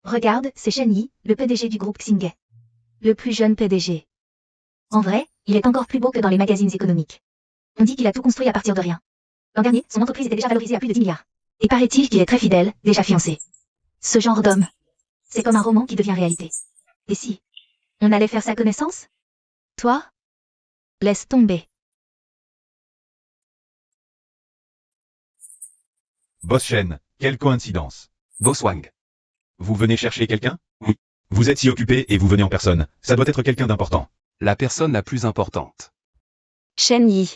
Regarde, c'est Shen Yi, le PDG du groupe Xingye. Le plus jeune PDG. En vrai, il est encore plus beau que dans les magazines économiques. On dit qu'il a tout construit à partir de rien. L'an dernier, son entreprise était déjà valorisée à plus de 10 milliards. Et paraît-il qu'il est très fidèle, déjà fiancé. Ce genre d'homme. C'est comme un roman qui devient réalité. Et si on allait faire sa connaissance? Toi? Laisse tomber. Boss Shen, quelle coïncidence. Boss Wang. Vous venez chercher quelqu'un? Oui. Vous êtes si occupé et vous venez en personne. Ça doit être quelqu'un d'important. La personne la plus importante. Shen Yi.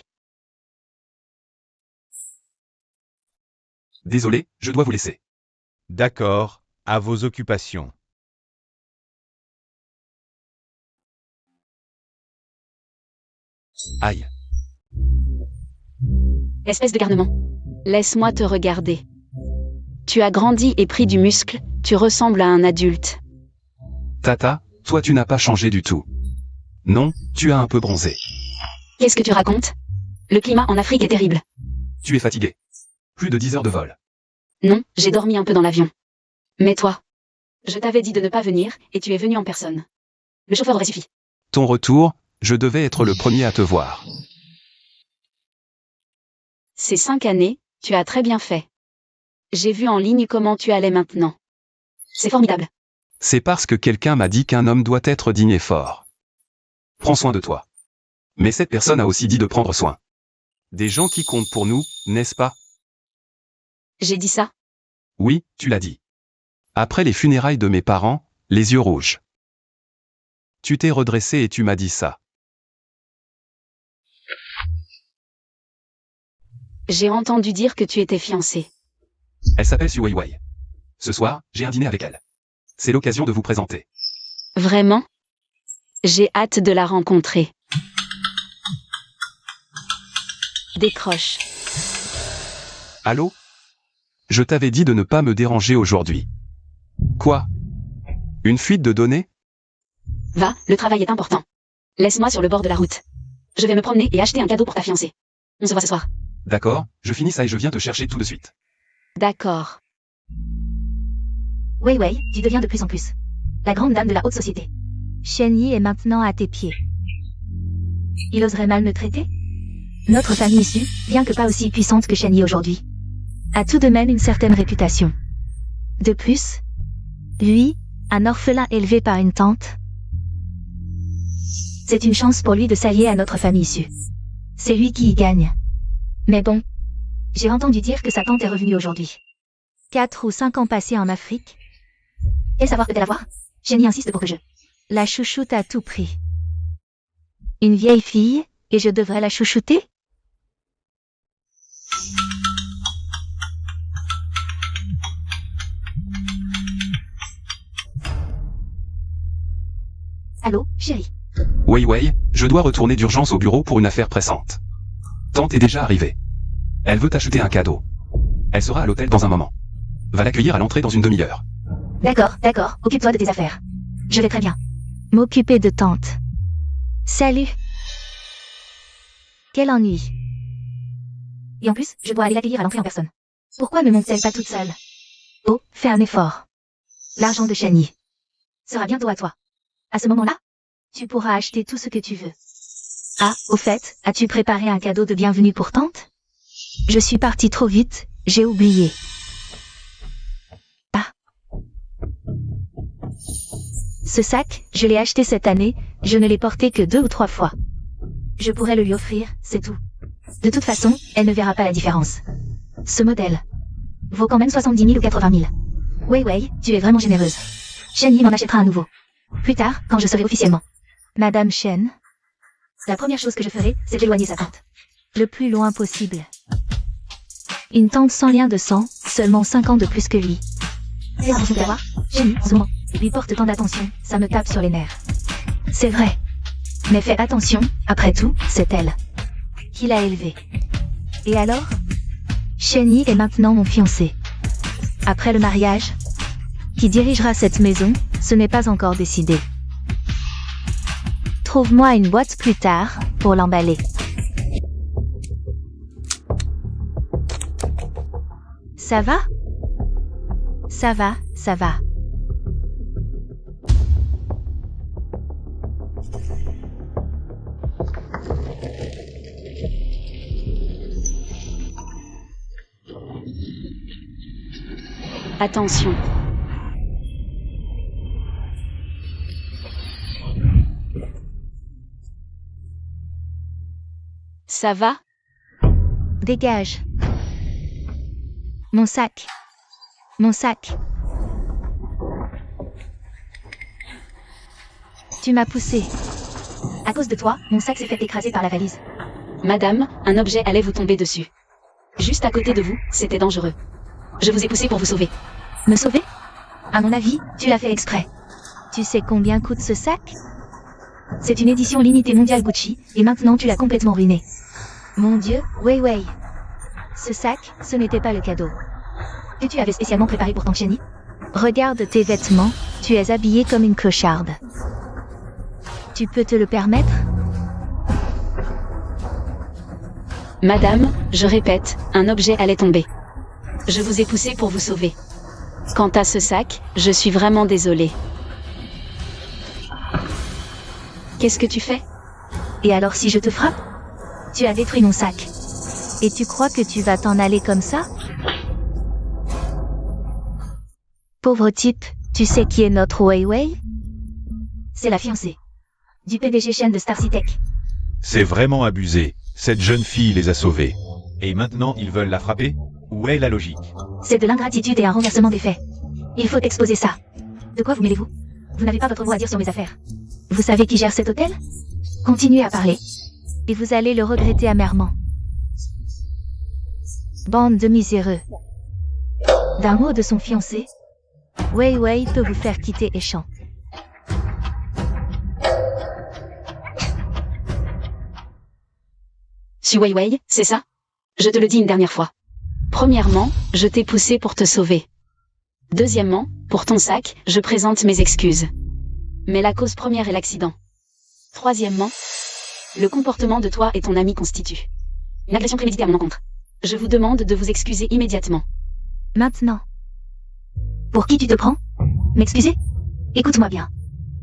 Désolé, je dois vous laisser. D'accord, à vos occupations. Aïe. Espèce de garnement. Laisse-moi te regarder. Tu as grandi et pris du muscle, tu ressembles à un adulte. Tata, toi tu n'as pas changé du tout. Non, tu as un peu bronzé. Qu'est-ce que tu racontes? Le climat en Afrique est terrible. Tu es fatigué. Plus de 10 heures de vol. Non, j'ai dormi un peu dans l'avion. Mais toi? Je t'avais dit de ne pas venir, et tu es venu en personne. Le chauffeur aurait suffi. Ton retour, je devais être le premier à te voir. Ces 5 années, tu as très bien fait. J'ai vu en ligne comment tu allais maintenant. C'est formidable. C'est parce que quelqu'un m'a dit qu'un homme doit être digne et fort. Prends soin de toi. Mais cette personne a aussi dit de prendre soin des gens qui comptent pour nous, n'est-ce pas? J'ai dit ça? Oui, tu l'as dit. Après les funérailles de mes parents, les yeux rouges. Tu t'es redressé et tu m'as dit ça. J'ai entendu dire que tu étais fiancé. Elle s'appelle Su Weiwei. Ce soir, j'ai un dîner avec elle. C'est l'occasion de vous présenter. Vraiment? J'ai hâte de la rencontrer. Décroche. Allô? Je t'avais dit de ne pas me déranger aujourd'hui. Quoi? Une fuite de données? Va, le travail est important. Laisse-moi sur le bord de la route. Je vais me promener et acheter un cadeau pour ta fiancée. On se voit ce soir. D'accord, je finis ça et je viens te chercher tout de suite. D'accord. Wei Wei, tu deviens de plus en plus la grande dame de la haute société. Shen Yi est maintenant à tes pieds. Il oserait mal me traiter? Notre famille issue, bien que pas aussi puissante que Shen Yi aujourd'hui, a tout de même une certaine réputation. De plus, lui, un orphelin élevé par une tante, c'est une chance pour lui de s'allier à notre famille issue. C'est lui qui y gagne. Mais bon, j'ai entendu dire que sa tante est revenue aujourd'hui. 4 ou 5 ans passés en Afrique. Et savoir peut-elle la voir? Shen Yi insiste pour que je la chouchoute à tout prix. Une vieille fille, et je devrais la chouchouter? Allô, chérie. Weiwei, je dois retourner d'urgence au bureau pour une affaire pressante. Tante est déjà arrivée. Elle veut t'acheter un cadeau. Elle sera à l'hôtel dans un moment. Va l'accueillir à l'entrée dans une demi-heure. D'accord, d'accord, occupe-toi de tes affaires. Je vais très bien. M'occuper de tante. Salut. Quel ennui. Et en plus, je dois aller l'accueillir à l'entrée en personne. Pourquoi ne monte-t-elle pas toute seule? Oh, fais un effort. L'argent de Shen Yi sera bientôt à toi. À ce moment-là, tu pourras acheter tout ce que tu veux. Ah, au fait, as-tu préparé un cadeau de bienvenue pour tante? Je suis partie trop vite, j'ai oublié. Ah. Ce sac, je l'ai acheté cette année, je ne l'ai porté que 2 ou 3 fois. Je pourrais le lui offrir, c'est tout. De toute façon, elle ne verra pas la différence. Ce modèle vaut quand même 70 000 ou 80 000. Wei Wei, tu es vraiment généreuse. Shen Yi m'en achètera un nouveau. Plus tard, quand je serai officiellement Madame Shen, la première chose que je ferai, c'est d'éloigner sa tante. Le plus loin possible. Une tante sans lien de sang, seulement 5 ans de plus que lui. Fais attention à voir, Shen Yi, en ce moment, lui porte tant d'attention, ça me tape sur les nerfs. C'est vrai. Mais fais attention, après tout, c'est elle qui l'a élevé. Et alors? Shen Yi est maintenant mon fiancé. Après le mariage, qui dirigera cette maison, ce n'est pas encore décidé. Trouve-moi une boîte plus tard pour l'emballer. Ça va? Ça va, ça va. Attention. Ça va? Dégage. Mon sac. Mon sac. Tu m'as poussé. À cause de toi, mon sac s'est fait écraser par la valise. Madame, un objet allait vous tomber dessus. Juste à côté de vous, c'était dangereux. Je vous ai poussé pour vous sauver. Me sauver? À mon avis, tu l'as fait exprès. Tu sais combien coûte ce sac? C'est une édition limitée mondiale Gucci, et maintenant tu l'as complètement ruiné. Mon Dieu, Wei Wei. Ce sac, ce n'était pas le cadeau que tu avais spécialement préparé pour ton chéni. Regarde tes vêtements, tu es habillée comme une clocharde. Tu peux te le permettre? Madame, je répète, un objet allait tomber. Je vous ai poussé pour vous sauver. Quant à ce sac, je suis vraiment désolée. Qu'est-ce que tu fais? Et alors si je te frappe? Tu as détruit mon sac. Et tu crois que tu vas t'en aller comme ça? Pauvre type, tu sais qui est notre Wei Wei? C'est la fiancée du PDG chaîne de Star Tech. C'est vraiment abusé. Cette jeune fille les a sauvés. Et maintenant ils veulent la frapper? Où est la logique? C'est de l'ingratitude et un renversement des faits. Il faut exposer ça. De quoi vous mêlez-vous? Vous n'avez pas votre mot à dire sur mes affaires. Vous savez qui gère cet hôtel? Continuez à parler. Et vous allez le regretter amèrement. Bande de miséreux. D'un mot de son fiancé, Wei Wei peut vous faire quitter Échamps. Xu Wei Wei, c'est ça? Je te le dis une dernière fois. Premièrement, je t'ai poussé pour te sauver. Deuxièmement, pour ton sac, je présente mes excuses. Mais la cause première est l'accident. Troisièmement, le comportement de toi et ton ami constitue une agression préméditée à mon encontre. Je vous demande de vous excuser immédiatement. Maintenant. Pour qui tu te prends? M'excuser? Écoute-moi bien.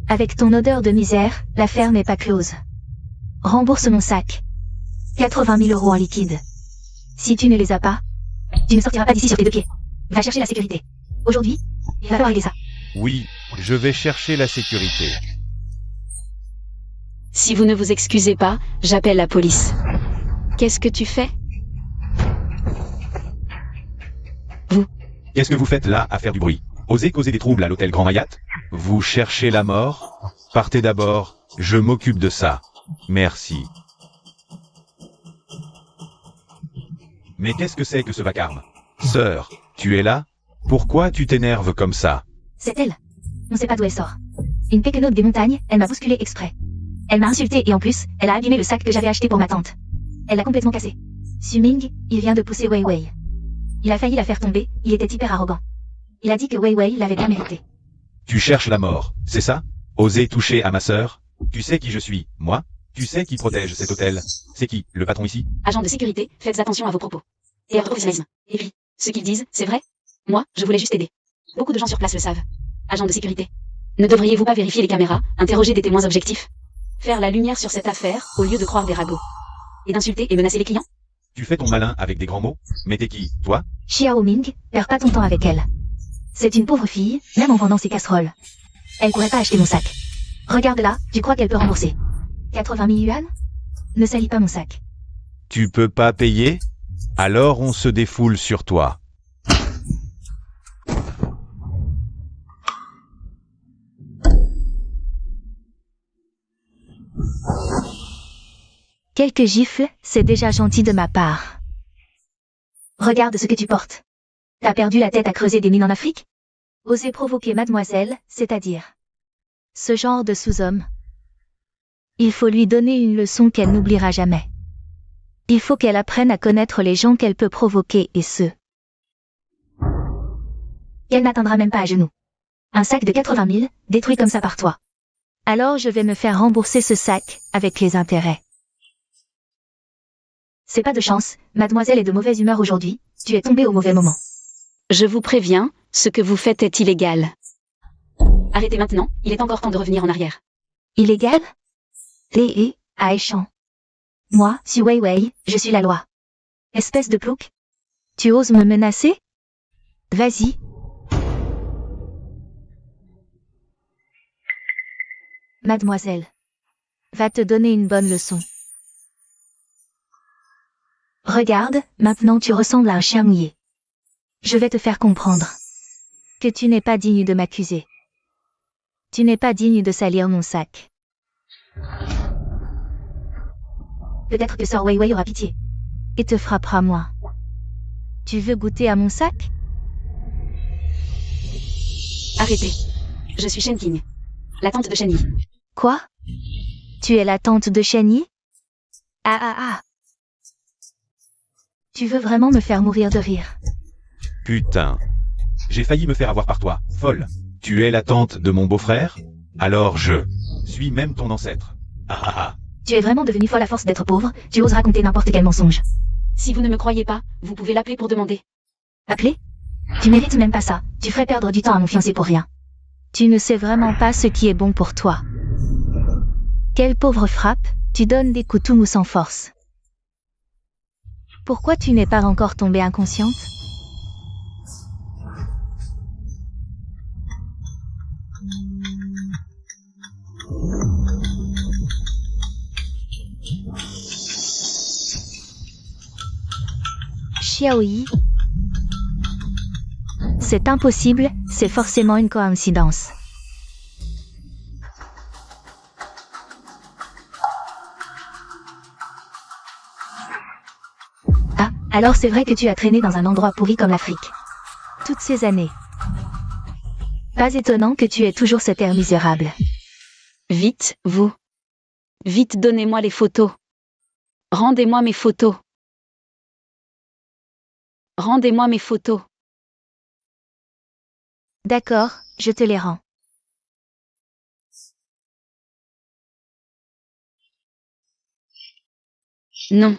Avec ton odeur de misère, l'affaire n'est pas close. Rembourse mon sac. 80 000 € en liquide. Si tu ne les as pas, tu ne sortiras pas d'ici sur tes deux pieds. Va chercher la sécurité. Aujourd'hui, il va falloir régler ça. Oui, je vais chercher la sécurité. Si vous ne vous excusez pas, j'appelle la police. Qu'est-ce que tu fais? Qu'est-ce que vous faites là à faire du bruit? Osez causer des troubles à l'hôtel Grand Hyatt? Vous cherchez la mort? Partez d'abord, je m'occupe de ça. Merci. Mais qu'est-ce que c'est que ce vacarme? Sœur, tu es là? Pourquoi tu t'énerves comme ça? C'est elle. On sait pas d'où elle sort. Une péquenote des montagnes, elle m'a bousculé exprès. Elle m'a insulté et en plus, elle a abîmé le sac que j'avais acheté pour ma tante. Elle l'a complètement cassé. Suming, il vient de pousser Wei Wei. Il a failli la faire tomber, il était hyper arrogant. Il a dit que Wei Wei l'avait bien mérité. Tu cherches la mort, c'est ça? Oser toucher à ma sœur? Tu sais qui je suis, moi? Tu sais qui protège cet hôtel? C'est qui, le patron ici? Agent de sécurité, faites attention à vos propos. Et à votre professionnalisme. Et puis, ce qu'ils disent, c'est vrai? Moi, je voulais juste aider. Beaucoup de gens sur place le savent. Agent de sécurité. Ne devriez-vous pas vérifier les caméras, interroger des témoins objectifs? Faire la lumière sur cette affaire, au lieu de croire des ragots. Et d'insulter et menacer les clients? Tu fais ton malin avec des grands mots? Mais t'es qui, toi? Xiao Ming, perds pas ton temps avec elle. C'est une pauvre fille, même en vendant ses casseroles. Elle pourrait pas acheter mon sac. Regarde-la, tu crois qu'elle peut rembourser 80 000 yuan? Ne salis pas mon sac. Tu peux pas payer? Alors on se défoule sur toi. Quelques gifles, c'est déjà gentil de ma part. Regarde ce que tu portes. T'as perdu la tête à creuser des mines en Afrique? Oser provoquer mademoiselle, c'est-à-dire ce genre de sous-homme. Il faut lui donner une leçon qu'elle n'oubliera jamais. Il faut qu'elle apprenne à connaître les gens qu'elle peut provoquer et ceux qu'elle n'atteindra même pas à genoux. Un sac de 80 000, détruit comme ça par toi. Alors je vais me faire rembourser ce sac, avec les intérêts. C'est pas de chance, mademoiselle est de mauvaise humeur aujourd'hui, tu es tombée au mauvais moment. Je vous préviens, ce que vous faites est illégal. Arrêtez maintenant, il est encore temps de revenir en arrière. Illégal? Aïchan. Moi, si Wei Wei, je suis la loi. Espèce de plouc. Tu oses me menacer? Vas-y. Mademoiselle. Va te donner une bonne leçon. Regarde, maintenant tu ressembles à un chien mouillé. Je vais te faire comprendre que tu n'es pas digne de m'accuser. Tu n'es pas digne de salir mon sac. Peut-être que Sir Wei Wei aura pitié et te frappera moins. Tu veux goûter à mon sac? Arrêtez. Je suis Shen King, la tante de Shen Yi. Quoi? Tu es la tante de Shen Yi? Ah. Tu veux vraiment me faire mourir de rire? Putain. J'ai failli me faire avoir par toi, folle. Tu es la tante de mon beau-frère? Alors je suis même ton ancêtre. Ah. Tu es vraiment devenue folle à force d'être pauvre, tu oses raconter n'importe quel mensonge. Si vous ne me croyez pas, vous pouvez l'appeler pour demander. Appeler? Tu mérites même pas ça, tu ferais perdre du temps à mon fiancé pour rien. Tu ne sais vraiment pas ce qui est bon pour toi. Quelle pauvre frappe, tu donnes des coups tout mou sans force. Pourquoi tu n'es pas encore tombée inconsciente? Xiaoyi. C'est impossible, c'est forcément une coïncidence. Ah, alors c'est vrai que tu as traîné dans un endroit pourri comme l'Afrique. Toutes ces années. Pas étonnant que tu aies toujours cet air misérable. Vite, vous. Vite, donnez-moi les photos. Rendez-moi mes photos. Rendez-moi mes photos. D'accord, je te les rends. Non.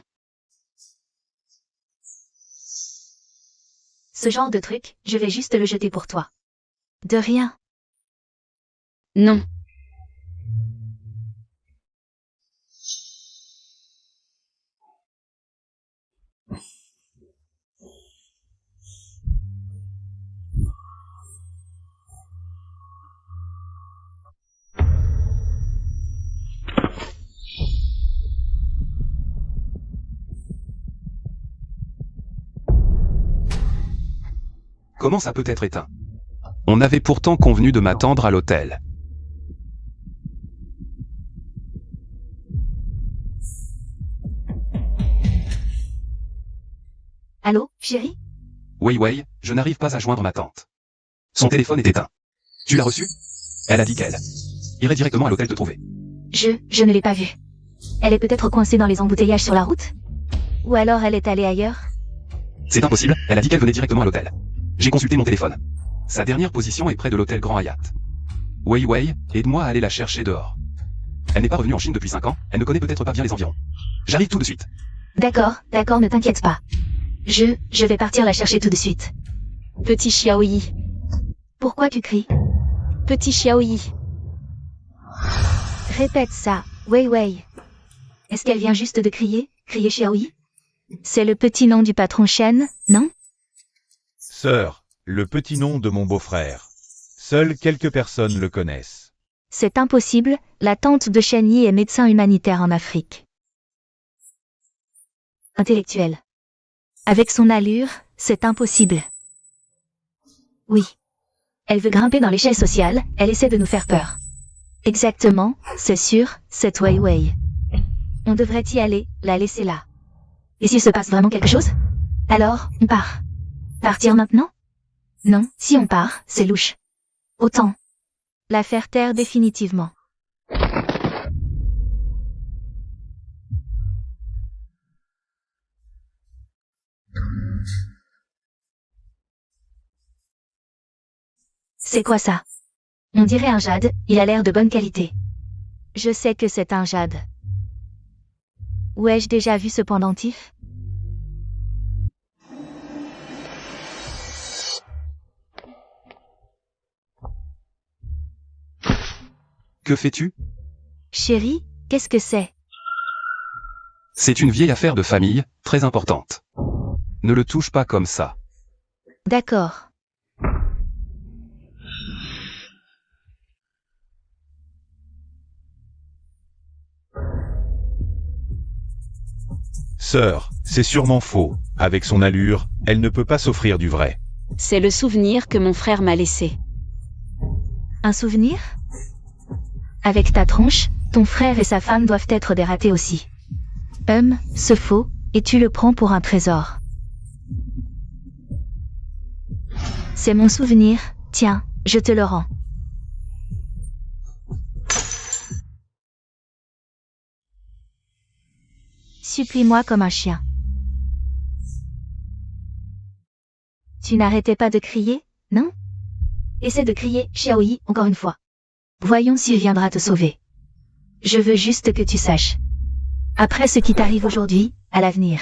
Ce genre de truc, je vais juste le jeter pour toi. De rien. Non. Comment ça peut être éteint? On avait pourtant convenu de m'attendre à l'hôtel. Allô, chérie? Wei, je n'arrive pas à joindre ma tante. Son téléphone est éteint. Tu l'as reçu? Elle a dit qu'elle irait directement à l'hôtel te trouver. Je ne l'ai pas vue. Elle est peut-être coincée dans les embouteillages sur la route? Ou alors elle est allée ailleurs? C'est impossible, elle a dit qu'elle venait directement à l'hôtel. J'ai consulté mon téléphone. Sa dernière position est près de l'hôtel Grand Hyatt. Wei, aide-moi à aller la chercher dehors. Elle n'est pas revenue en Chine depuis 5 ans, elle ne connaît peut-être pas bien les environs. J'arrive tout de suite. D'accord, ne t'inquiète pas. Je vais partir la chercher tout de suite. Petit Xiaoyi. Pourquoi tu cries? Petit Xiaoyi. Répète ça, Wei. Est-ce qu'elle vient juste de crier Xiaoyi? C'est le petit nom du patron Shen, non? Sœur, le petit nom de mon beau-frère. Seules quelques personnes le connaissent. C'est impossible, la tante de Shen Yi est médecin humanitaire en Afrique. Intellectuel. Avec son allure, c'est impossible. Oui. Elle veut grimper dans l'échelle sociale, elle essaie de nous faire peur. Exactement, c'est sûr, c'est Wei. On devrait y aller, la laisser là. Et s'il se passe vraiment quelque chose? Alors, on part. Partir maintenant? Non, si on part, c'est louche. Autant la faire taire définitivement. C'est quoi ça? On dirait un jade, il a l'air de bonne qualité. Je sais que c'est un jade. Où ai-je déjà vu ce pendentif? Que fais-tu? Chérie, qu'est-ce que c'est? C'est une vieille affaire de famille, très importante. Ne le touche pas comme ça. D'accord. Sœur, c'est sûrement faux. Avec son allure, elle ne peut pas s'offrir du vrai. C'est le souvenir que mon frère m'a laissé. Un souvenir? Avec ta tronche, ton frère et sa femme doivent être des ratés aussi. Ce faux, et tu le prends pour un trésor. C'est mon souvenir, tiens, je te le rends. Supplie-moi comme un chien. Tu n'arrêtais pas de crier, non? Essaie de crier, Xiaoyi, encore une fois. Voyons s'il viendra te sauver. Je veux juste que tu saches. Après ce qui t'arrive aujourd'hui, à l'avenir,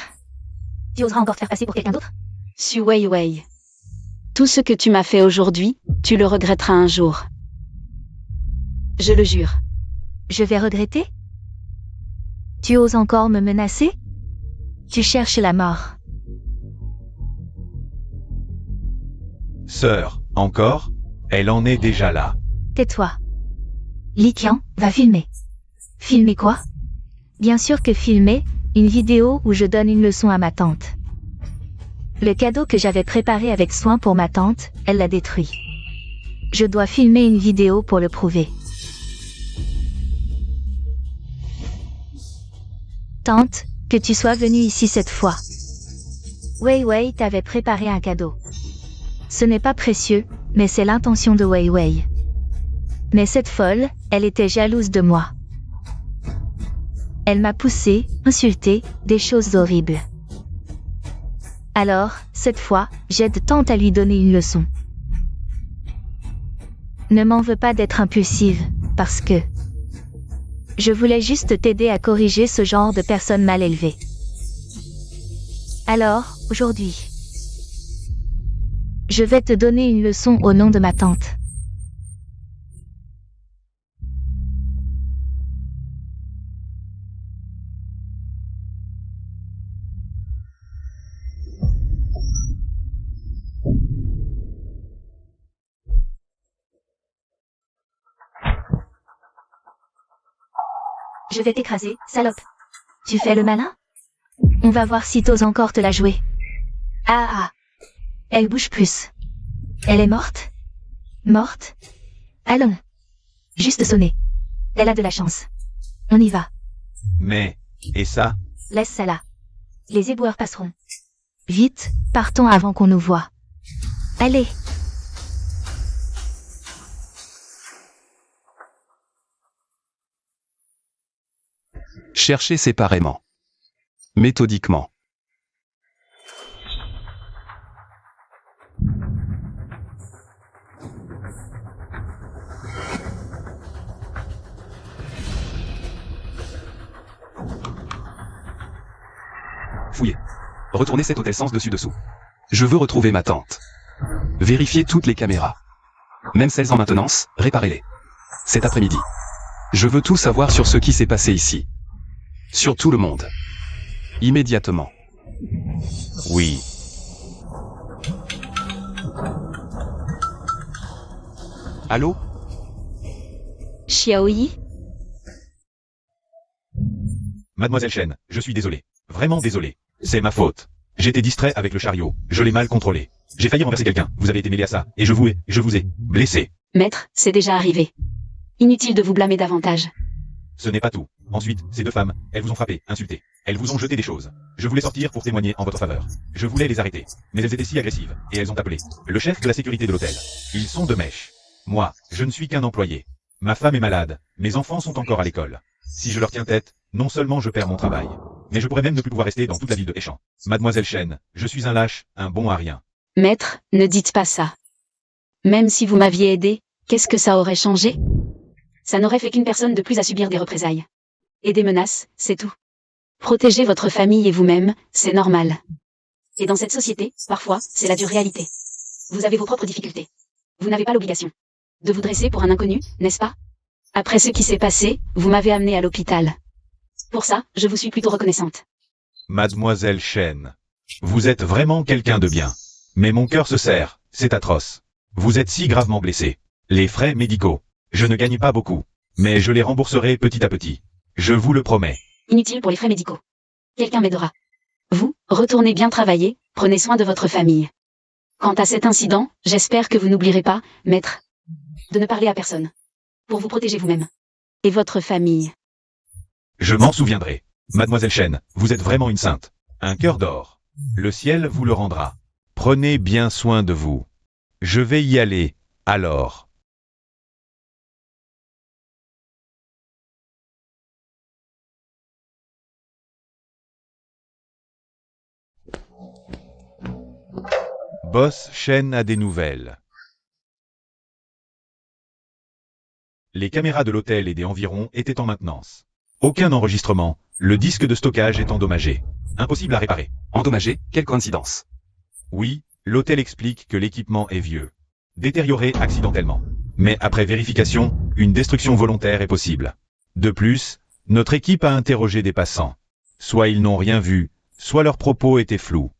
tu oseras encore te faire passer pour quelqu'un d'autre? Su Wei Wei. Tout ce que tu m'as fait aujourd'hui, tu le regretteras un jour. Je le jure. Je vais regretter? Tu oses encore me menacer? Tu cherches la mort. Sœur, encore? Elle en est déjà là. Tais-toi. Li Qian, va filmer. Filmer quoi? Bien sûr que filmer, une vidéo où je donne une leçon à ma tante. Le cadeau que j'avais préparé avec soin pour ma tante, elle l'a détruit. Je dois filmer une vidéo pour le prouver. Tante, que tu sois venue ici cette fois. Wei Wei t'avait préparé un cadeau. Ce n'est pas précieux, mais c'est l'intention de Wei Wei. Mais cette folle, elle était jalouse de moi. Elle m'a poussé, insulté, des choses horribles. Alors, cette fois, j'aide tante à lui donner une leçon. Ne m'en veux pas d'être impulsive, parce que je voulais juste t'aider à corriger ce genre de personnes mal élevées. Alors, aujourd'hui, je vais te donner une leçon au nom de ma tante. Je vais t'écraser, salope. Tu fais le malin? On va voir si t'oses encore te la jouer. Ah. Elle bouge plus. Elle est morte? Morte? Allons. Juste sonner. Elle a de la chance. On y va. Mais, et ça? Laisse ça là. Les éboueurs passeront. Vite, partons avant qu'on nous voie. Allez. Cherchez séparément. Méthodiquement. Fouillez. Retournez cet hôtel sens dessus-dessous. Je veux retrouver ma tante. Vérifiez toutes les caméras. Même celles en maintenance, réparez-les. Cet après-midi. Je veux tout savoir sur ce qui s'est passé ici. Sur tout le monde. Immédiatement. Oui. Allô? Xiaoyi? Mademoiselle Chen, je suis désolé. Vraiment désolé. C'est ma faute. J'étais distrait avec le chariot, je l'ai mal contrôlé. J'ai failli renverser quelqu'un, vous avez été mêlé à ça, et je vous ai blessé. Maître, c'est déjà arrivé. Inutile de vous blâmer davantage. Ce n'est pas tout. Ensuite, ces deux femmes, elles vous ont frappé, insulté. Elles vous ont jeté des choses. Je voulais sortir pour témoigner en votre faveur. Je voulais les arrêter. Mais elles étaient si agressives, et elles ont appelé le chef de la sécurité de l'hôtel. Ils sont de mèche. Moi, je ne suis qu'un employé. Ma femme est malade, mes enfants sont encore à l'école. Si je leur tiens tête, non seulement je perds mon travail, mais je pourrais même ne plus pouvoir rester dans toute la ville de Échamps. Mademoiselle Chen, je suis un lâche, un bon à rien. Maître, ne dites pas ça. Même si vous m'aviez aidé, qu'est-ce que ça aurait changé? Ça n'aurait fait qu'une personne de plus à subir des représailles. Et des menaces, c'est tout. Protéger votre famille et vous-même, c'est normal. Et dans cette société, parfois, c'est la dure réalité. Vous avez vos propres difficultés. Vous n'avez pas l'obligation de vous dresser pour un inconnu, n'est-ce pas? Après ce qui s'est passé, vous m'avez amené à l'hôpital. Pour ça, je vous suis plutôt reconnaissante. Mademoiselle Chen, vous êtes vraiment quelqu'un de bien. Mais mon cœur se serre, c'est atroce. Vous êtes si gravement blessé. Les frais médicaux. Je ne gagne pas beaucoup. Mais je les rembourserai petit à petit. Je vous le promets. Inutile pour les frais médicaux. Quelqu'un m'aidera. Vous, retournez bien travailler, prenez soin de votre famille. Quant à cet incident, j'espère que vous n'oublierez pas, maître, de ne parler à personne. Pour vous protéger vous-même. Et votre famille. Je m'en souviendrai. Mademoiselle Chen, vous êtes vraiment une sainte. Un cœur d'or. Le ciel vous le rendra. Prenez bien soin de vous. Je vais y aller, alors. Boss Chen a des nouvelles. Les caméras de l'hôtel et des environs étaient en maintenance. Aucun enregistrement, le disque de stockage est endommagé. Impossible à réparer. Endommagé, quelle coïncidence. Oui, l'hôtel explique que l'équipement est vieux. Détérioré accidentellement. Mais après vérification, une destruction volontaire est possible. De plus, notre équipe a interrogé des passants. Soit ils n'ont rien vu, soit leurs propos étaient flous.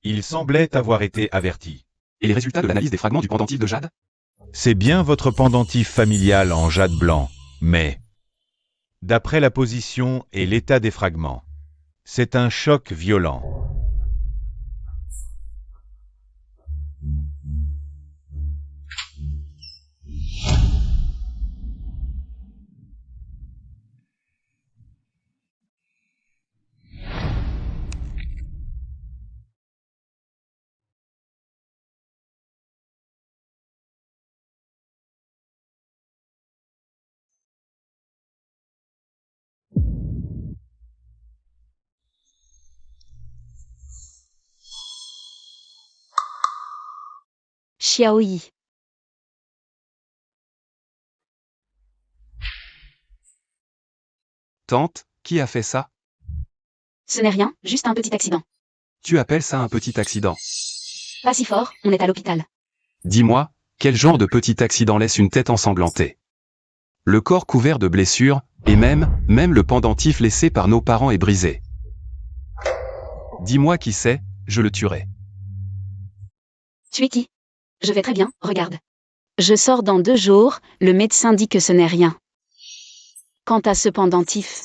Ils semblaient avoir été avertis. Et les résultats de l'analyse des fragments du pendentif de jade? C'est bien votre pendentif familial en jade blanc, mais... D'après la position et l'état des fragments, c'est un choc violent. Xiaoyi. Tante, qui a fait ça? Ce n'est rien, juste un petit accident. Tu appelles ça un petit accident? Pas si fort, on est à l'hôpital. Dis-moi, quel genre de petit accident laisse une tête ensanglantée? Le corps couvert de blessures, et même le pendentif laissé par nos parents est brisé. Dis-moi qui c'est, je le tuerai. Tu es qui? Je vais très bien, regarde. Je sors dans 2 jours, le médecin dit que ce n'est rien. Quant à ce pendentif...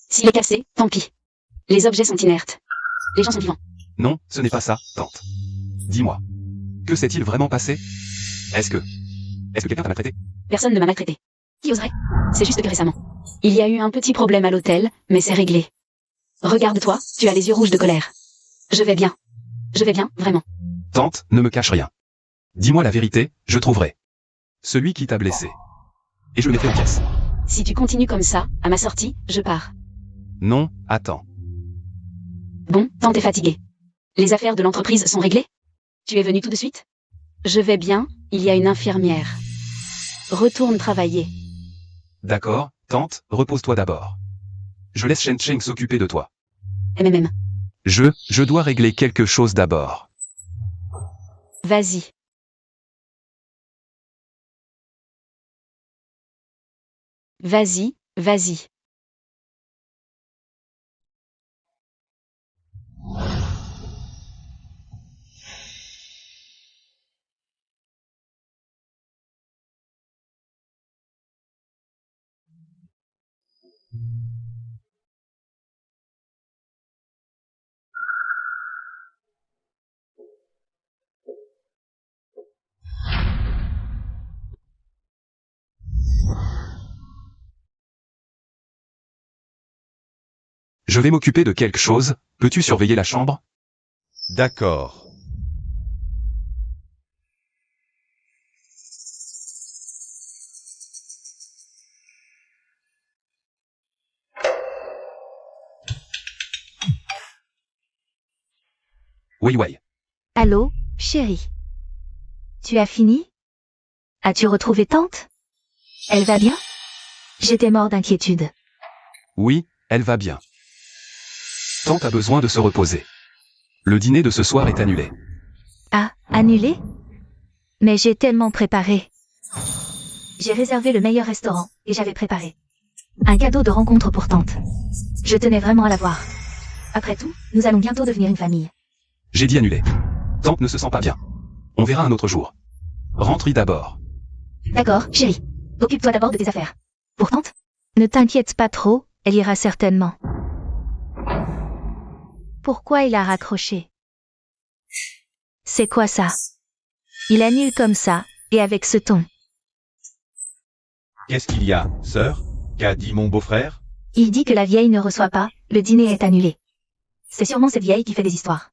S'il est cassé, tant pis. Les objets sont inertes. Les gens sont vivants. Non, ce n'est pas ça, tante. Dis-moi. Que s'est-il vraiment passé? Est-ce que quelqu'un t'a maltraité? Personne ne m'a maltraité. Qui oserait? C'est juste que récemment. Il y a eu un petit problème à l'hôtel, mais c'est réglé. Regarde-toi, tu as les yeux rouges de colère. Je vais bien. Je vais bien, vraiment. Tante, ne me cache rien. Dis-moi la vérité, je trouverai celui qui t'a blessé. Et je le mettrai en pièces. Si tu continues comme ça, à ma sortie, je pars. Non, attends. Bon, tant t'es fatigué. Les affaires de l'entreprise sont réglées? Tu es venu tout de suite? Je vais bien, il y a une infirmière. Retourne travailler. D'accord, tante, repose-toi d'abord. Je laisse Shen Cheng s'occuper de toi. MMM. Je dois régler quelque chose d'abord. Vas-y. Vas-y, vas-y. Je vais m'occuper de quelque chose, peux-tu surveiller la chambre? D'accord. Oui. Allô, chérie. Tu as fini? As-tu retrouvé tante? Elle va bien? J'étais mort d'inquiétude. Oui, elle va bien. Tante a besoin de se reposer. Le dîner de ce soir est annulé. Ah, annulé? Mais j'ai tellement préparé. J'ai réservé le meilleur restaurant, et j'avais préparé un cadeau de rencontre pour tante. Je tenais vraiment à la voir. Après tout, nous allons bientôt devenir une famille. J'ai dit annuler. Tante ne se sent pas bien. On verra un autre jour. Rentre-y d'abord. D'accord, chérie. Occupe-toi d'abord de tes affaires. Pour tante? Ne t'inquiète pas trop, elle ira certainement. Pourquoi il a raccroché? C'est quoi ça? Il annule comme ça, et avec ce ton. Qu'est-ce qu'il y a, sœur? Qu'a dit mon beau-frère? Il dit que la vieille ne reçoit pas, le dîner est annulé. C'est sûrement cette vieille qui fait des histoires.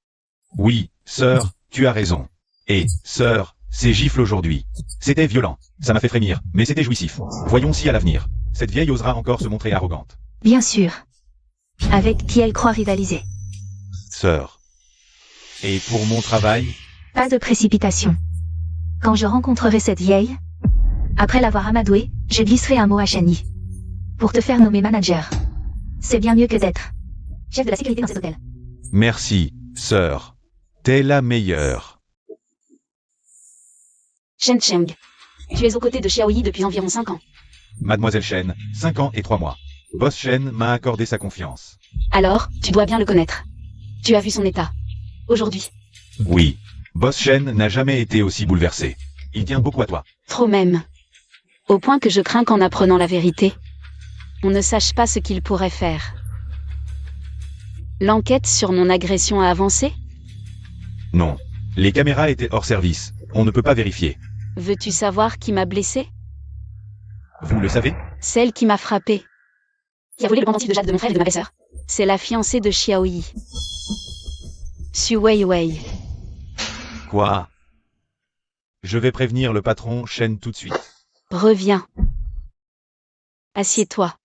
Oui, sœur, tu as raison. Et, sœur, ces gifles aujourd'hui. C'était violent. Ça m'a fait frémir, mais c'était jouissif. Voyons si à l'avenir, cette vieille osera encore se montrer arrogante. Bien sûr. Avec qui elle croit rivaliser. Sœur. Et pour mon travail? Pas de précipitation. Quand je rencontrerai cette vieille, après l'avoir amadouée, je glisserai un mot à Shani. Pour te faire nommer manager. C'est bien mieux que d'être chef de la sécurité dans cet hôtel. Merci, sœur. T'es la meilleure. Shen Cheng. Tu es aux côtés de Xiaoyi depuis environ 5 ans. Mademoiselle Shen, 5 ans et 3 mois. Boss Shen m'a accordé sa confiance. Alors, tu dois bien le connaître. Tu as vu son état. Aujourd'hui. Oui. Boss Shen n'a jamais été aussi bouleversé. Il tient beaucoup à toi. Trop même. Au point que je crains qu'en apprenant la vérité, on ne sache pas ce qu'il pourrait faire. L'enquête sur mon agression a avancé? Non. Les caméras étaient hors service. On ne peut pas vérifier. Veux-tu savoir qui m'a blessé? Vous le savez? Celle qui m'a frappé. Qui a volé le pendentif de Jade de mon frère et de ma belle-sœur. C'est la fiancée de Xiaoyi. Su Weiwei. Quoi? Je vais prévenir le patron Shen tout de suite. Reviens. Assieds-toi.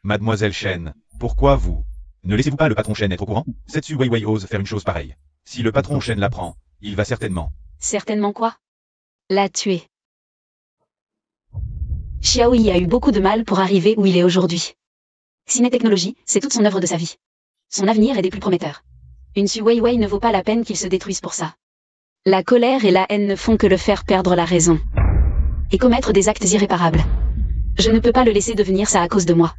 Mademoiselle Shen, pourquoi vous? Ne laissez-vous pas le patron Shen être au courant? Cette Su Weiwei ose faire une chose pareille. Si le patron Shen l'apprend, il va certainement... Certainement quoi? La tuer. Xiaoyi a eu beaucoup de mal pour arriver où il est aujourd'hui. Ciné Technologies, c'est toute son œuvre de sa vie. Son avenir est des plus prometteurs. Une Su Weiwei ne vaut pas la peine qu'il se détruise pour ça. La colère et la haine ne font que le faire perdre la raison. Et commettre des actes irréparables. Je ne peux pas le laisser devenir ça à cause de moi.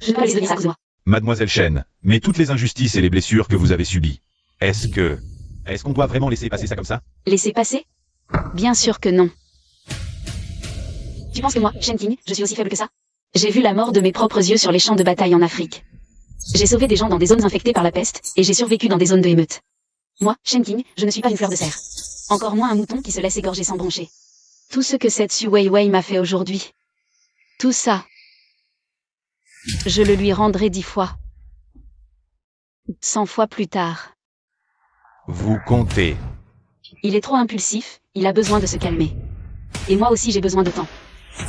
Je ne peux pas le laisser devenir ça à cause de moi. Mademoiselle Shen, mais toutes les injustices et les blessures que vous avez subies, est-ce qu'on doit vraiment laisser passer ça comme ça? Laisser passer? Bien sûr que non. Tu penses que moi, Shen King, je suis aussi faible que ça? J'ai vu la mort de mes propres yeux sur les champs de bataille en Afrique. J'ai sauvé des gens dans des zones infectées par la peste, et j'ai survécu dans des zones de émeute. Moi, Shen King, je ne suis pas une fleur de serre. Encore moins un mouton qui se laisse égorger sans broncher. Tout ce que cette Su Weiwei m'a fait aujourd'hui. Tout ça. Je le lui rendrai 10 fois. 100 fois plus tard. Vous comptez. Il est trop impulsif, il a besoin de se calmer. Et moi aussi j'ai besoin de temps.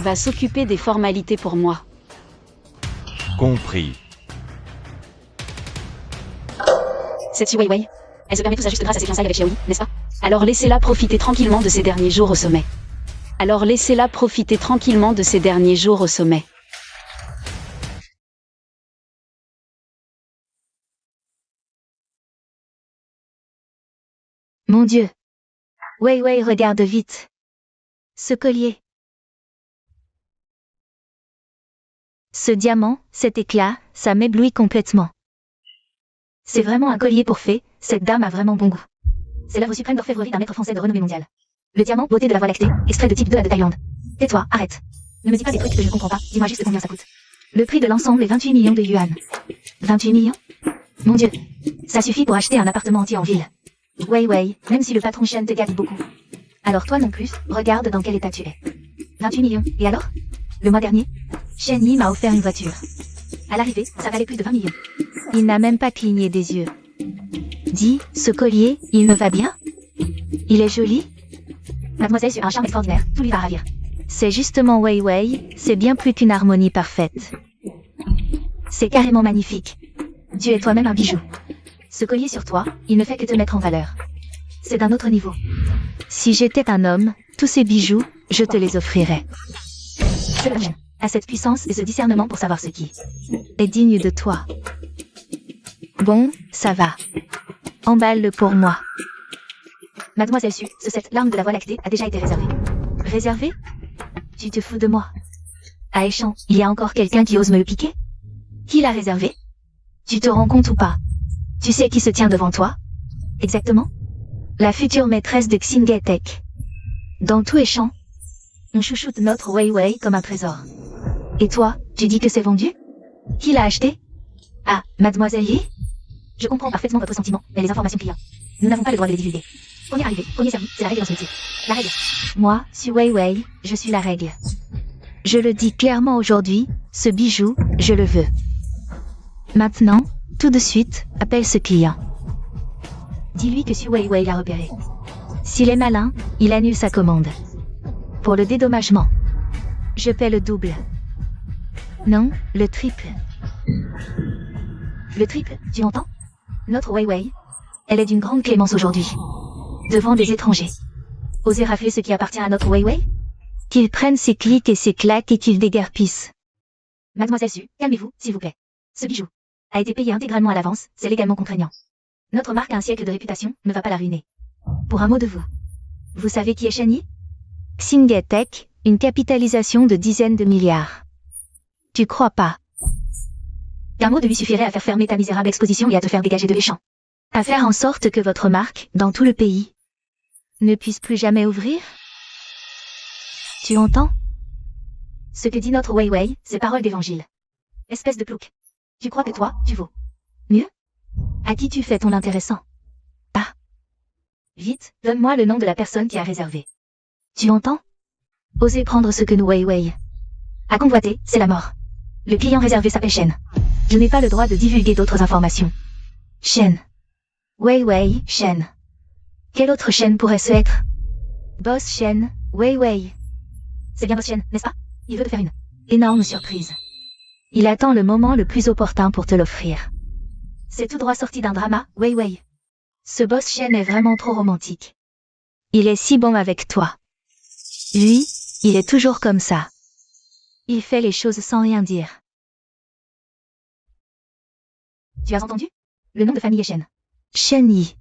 Va s'occuper des formalités pour moi. Compris. Cette Su Weiwei, elle se permet tout ça juste grâce à ses fiançailles avec Xiaoyi, n'est-ce pas? Alors laissez-la profiter tranquillement de ses derniers jours au sommet. Mon Dieu. Weiwei, regarde vite. Ce collier. Ce diamant, cet éclat, ça m'éblouit complètement. C'est vraiment un collier pour fée, cette dame a vraiment bon goût. C'est l'œuvre suprême d'orfèvrerie d'un maître français de renommée mondiale. Le diamant, beauté de la Voie lactée, extrait de type 2 A de Thaïlande. Tais-toi, arrête. Ne me dis pas des trucs que je ne comprends pas, dis-moi juste combien ça coûte. Le prix de l'ensemble est 28 millions de yuan. 28 millions? Mon Dieu. Ça suffit pour acheter un appartement entier en ville. Weiwei, même si le patron Shen te gâte beaucoup. Alors toi non plus, regarde dans quel état tu es. 28 millions, et alors? Le mois dernier, Shen Yi m'a offert une voiture. À l'arrivée, ça valait plus de 20 millions. Il n'a même pas cligné des yeux. Dis, ce collier, il me va bien? Il est joli? Mademoiselle sur un charme extraordinaire, tout lui va ravir. C'est justement Weiwei, c'est bien plus qu'une harmonie parfaite. C'est carrément magnifique. Tu es toi-même un bijou. Ce collier sur toi, il ne fait que te mettre en valeur. C'est d'un autre niveau. Si j'étais un homme, Tous ces bijoux, je te les offrirai. Seule la Shen a cette puissance et ce discernement pour savoir ce qui est digne de toi. Bon, ça va. Emballe-le pour moi. Mademoiselle Su, ce set l'arme de la Voie lactée a déjà été réservé. Réservé? Tu te fous de moi? À Échamp, il y a encore quelqu'un qui ose me le piquer? Qui l'a réservé? Tu te rends compte ou pas? Tu sais qui se tient devant toi? Exactement? La future maîtresse de Xingetek. Dans tout Échamp, on chouchoute notre Wei Wei comme un trésor. Et toi, tu dis que c'est vendu? Qui l'a acheté? Ah, Mademoiselle Yi? Je comprends parfaitement votre sentiment, mais les informations clients, nous n'avons pas le droit de les divulguer. Premier arrivé, premier servi, c'est la règle dans ce métier. La règle. Moi, Su Wei Wei, je suis la règle. Je le dis clairement aujourd'hui, ce bijou, je le veux. Maintenant, tout de suite, appelle ce client. Dis-lui que Su Wei Wei l'a repéré. S'il est malin, il annule sa commande. Pour le dédommagement, je paie le double. Non, le triple. Le triple, tu entends? Notre Wei Wei, elle est d'une grande clémence aujourd'hui. Devant des étrangers. Oser rafler ce qui appartient à notre Wei Wei? Qu'il prenne ses clics et ses claques et qu'il déguerpisse. Mademoiselle Su, calmez-vous, s'il vous plaît. Ce bijou a été payé intégralement à l'avance, c'est légalement contraignant. Notre marque a un siècle de réputation, ne va pas la ruiner. Pour un mot de vous. Vous savez qui est Shen Yi? Xingetek, une capitalisation de dizaines de milliards. Tu crois pas? Qu'un mot de lui suffirait à faire fermer ta misérable exposition et à te faire dégager de l'échamp. À faire en sorte que votre marque, dans tout le pays, ne puisse plus jamais ouvrir? Tu entends? Ce que dit notre Wei Wei, c'est parole d'évangile. Espèce de plouc. Tu crois que toi, tu vaux mieux? À qui tu fais ton intéressant? Ah. Vite, donne-moi le nom de la personne qui a réservé. Tu entends? Oser prendre ce que nous Wei Wei a convoité, c'est la mort. Le client réservé s'appelle Shen. Je n'ai pas le droit de divulguer d'autres informations. Shen. Wei Wei, Shen. Quelle autre Shen pourrait ce être? Boss Shen, Wei Wei. C'est bien Boss Shen, n'est-ce pas? Il veut te faire une énorme surprise. Il attend le moment le plus opportun pour te l'offrir. C'est tout droit sorti d'un drama, Wei Wei. Ce Boss Shen est vraiment trop romantique. Il est si bon avec toi. Lui, il est toujours comme ça. Il fait les choses sans rien dire. Tu as entendu? Le nom de famille est Shen. Shen Yi.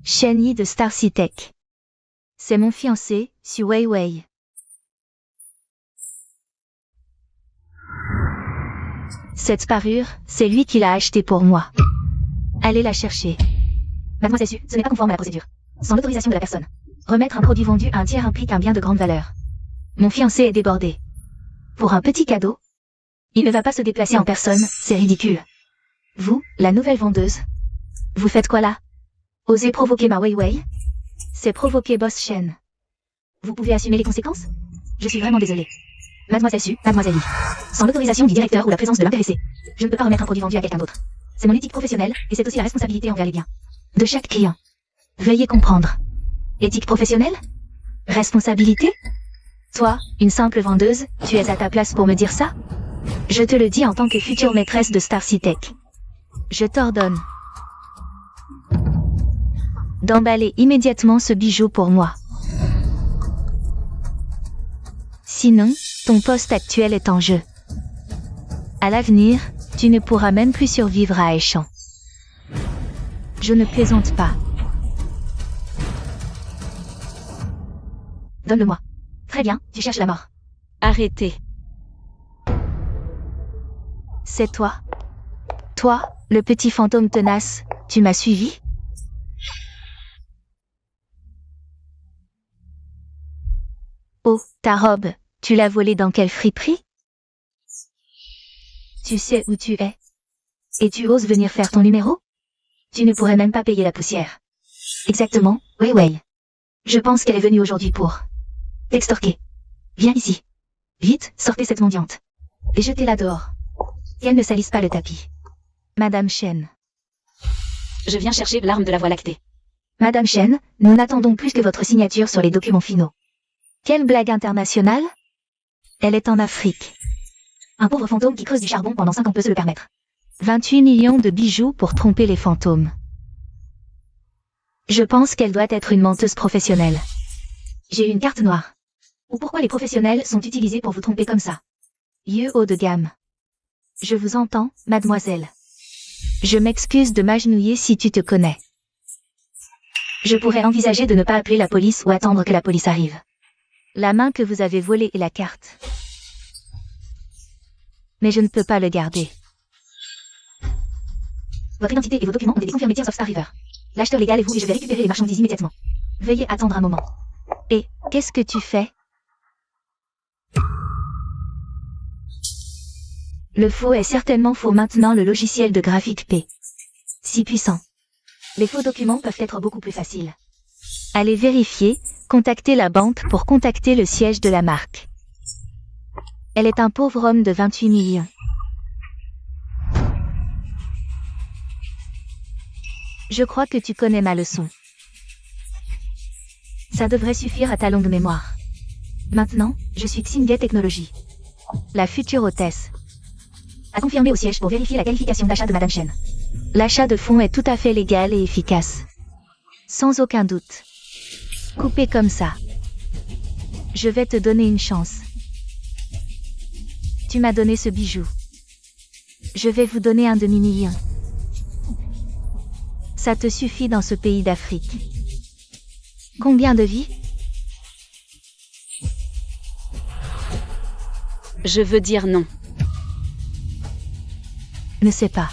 Shen Yi de Star Tech. C'est mon fiancé, Su Wei Wei. Cette parure, c'est lui qui l'a achetée pour moi. Allez la chercher. Mademoiselle Su, ce n'est pas conforme à la procédure. Sans l'autorisation de la personne. Remettre un produit vendu à un tiers implique un bien de grande valeur. Mon fiancé est débordé. Pour un petit cadeau, il ne va pas se déplacer en personne, c'est ridicule. Vous, la nouvelle vendeuse, vous faites quoi là? Osez provoquer ma Wei Wei? C'est provoquer Boss Shen. Vous pouvez assumer les conséquences? Je suis vraiment désolée. Mademoiselle Su, Mademoiselle Yi. Sans l'autorisation du directeur ou la présence de l'intéressé, je ne peux pas remettre un produit vendu à quelqu'un d'autre. C'est mon éthique professionnelle, et c'est aussi la responsabilité envers les biens de chaque client. Veuillez comprendre. Éthique professionnelle? Responsabilité? Toi, une simple vendeuse, tu es à ta place pour me dire ça? Je te le dis en tant que future maîtresse de Star Tech. Je t'ordonne d'emballer immédiatement ce bijou pour moi. Sinon, ton poste actuel est en jeu. À l'avenir, tu ne pourras même plus survivre à Échamp. Je ne plaisante pas. Donne-le-moi. Très bien, tu cherches la mort. Arrêtez. C'est toi. Toi, le petit fantôme tenace, tu m'as suivi? Oh, ta robe, tu l'as volée dans quelle friperie? Tu sais où tu es? Et tu oses venir faire ton numéro? Tu ne pourrais même pas payer la poussière. Exactement, Wei Wei. Je pense qu'elle est venue aujourd'hui pour t'extorquer. Viens ici. Vite, sortez cette mendiante. Et jetez-la dehors. Qu'elle ne salisse pas le tapis. Madame Shen. Je viens chercher l'arme de la Voie lactée. Madame Shen, nous n'attendons plus que votre signature sur les documents finaux. Quelle blague internationale? Elle est en Afrique. Un pauvre fantôme qui creuse du charbon pendant 5 ans peut se le permettre. 28 millions de bijoux pour tromper les fantômes. Je pense qu'elle doit être une menteuse professionnelle. J'ai eu une carte noire. Ou pourquoi les professionnels sont utilisés pour vous tromper comme ça? Yeux haut de gamme. Je vous entends, mademoiselle. Je m'excuse de m'agenouiller si tu te connais. Je pourrais envisager de ne pas appeler la police ou attendre que la police arrive. La main que vous avez volée est la carte. Mais je ne peux pas le garder. Votre identité et vos documents ont été confirmés Tears of Star River. L'acheteur légal est vous et je vais récupérer les marchandises immédiatement. Veuillez attendre un moment. Et, qu'est-ce que tu fais? Le faux est certainement faux maintenant le logiciel de graphique P. Si puissant. Les faux documents peuvent être beaucoup plus faciles. Allez vérifier, contactez la banque pour contacter le siège de la marque. Elle est un pauvre homme de 28 millions. Je crois que tu connais ma leçon. Ça devrait suffire à ta longue mémoire. Maintenant, je suis Xingay Technologies. La future hôtesse. À confirmer au siège pour vérifier la qualification d'achat de Madame Chen. L'achat de fonds est tout à fait légal et efficace. Sans aucun doute. Coupé comme ça. Je vais te donner une chance. Tu m'as donné ce bijou. Je vais vous donner un demi-million. Ça te suffit dans ce pays d'Afrique. Combien de vies? Je veux dire non. Ne sais pas.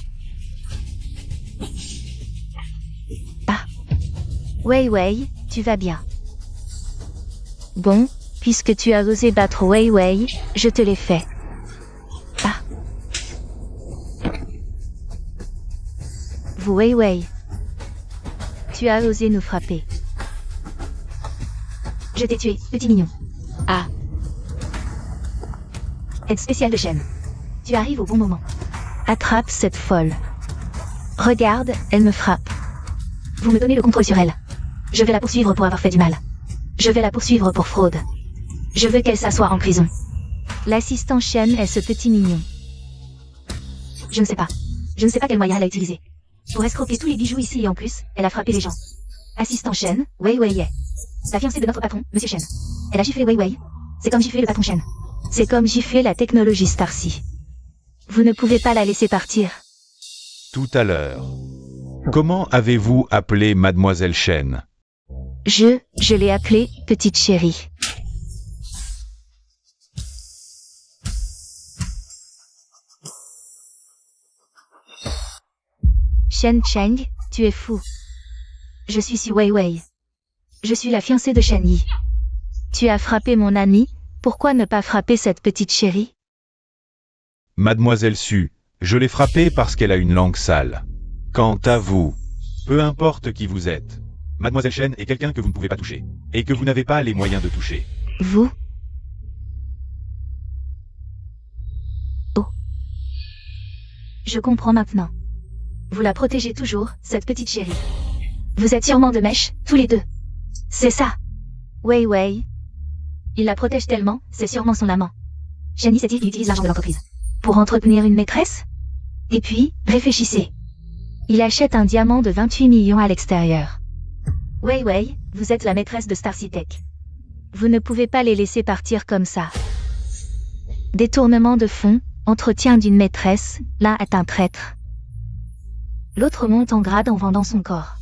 Ah. Wei Wei, tu vas bien. Bon, puisque tu as osé battre Wei Wei, je te l'ai fait. Ah. Vous Wei Wei. Tu as osé nous frapper. Je t'ai tué, petit mignon. Ah. Aide spéciale de Chen. Tu arrives au bon moment. Attrape cette folle. Regarde, elle me frappe. Vous me donnez le contrôle sur elle. Je vais la poursuivre pour avoir fait du mal. Je vais la poursuivre pour fraude. Je veux qu'elle s'assoie en prison. L'assistant Chen est ce petit mignon. Je ne sais pas. Je ne sais pas quel moyen elle a utilisé. Pour escroquer tous les bijoux ici et en plus, elle a frappé les gens. Assistant Chen, Wei Wei Ye. La fiancée de notre patron, Monsieur Chen. Elle a giflé Wei Wei. C'est comme gifler le patron Chen. C'est comme gifler la technologie Starcy. Vous ne pouvez pas la laisser partir. Tout à l'heure. Comment avez-vous appelé Mademoiselle Chen? Je l'ai appelée petite chérie. Shen Cheng, tu es fou. Je suis Su Wei Wei. Je suis la fiancée de Shen Yi. Tu as frappé mon ami, pourquoi ne pas frapper cette petite chérie? Mademoiselle Su, je l'ai frappée parce qu'elle a une langue sale. Quant à vous, peu importe qui vous êtes, Mademoiselle Chen est quelqu'un que vous ne pouvez pas toucher, et que vous n'avez pas les moyens de toucher. Vous? Oh. Je comprends maintenant. Vous la protégez toujours, cette petite chérie. Vous êtes sûrement de mèche, tous les deux. C'est ça. Wei Wei. Il la protège tellement, c'est sûrement son amant. Shen Yi sait-il qu'il utilise l'argent de l'entreprise pour entretenir une maîtresse? Et puis, réfléchissez. Il achète un diamant de 28 millions à l'extérieur. Wei Wei, vous êtes la maîtresse de Starcy Tech. Vous ne pouvez pas les laisser partir comme ça. Détournement de fonds, entretien d'une maîtresse, l'un est un traître. L'autre monte en grade en vendant son corps.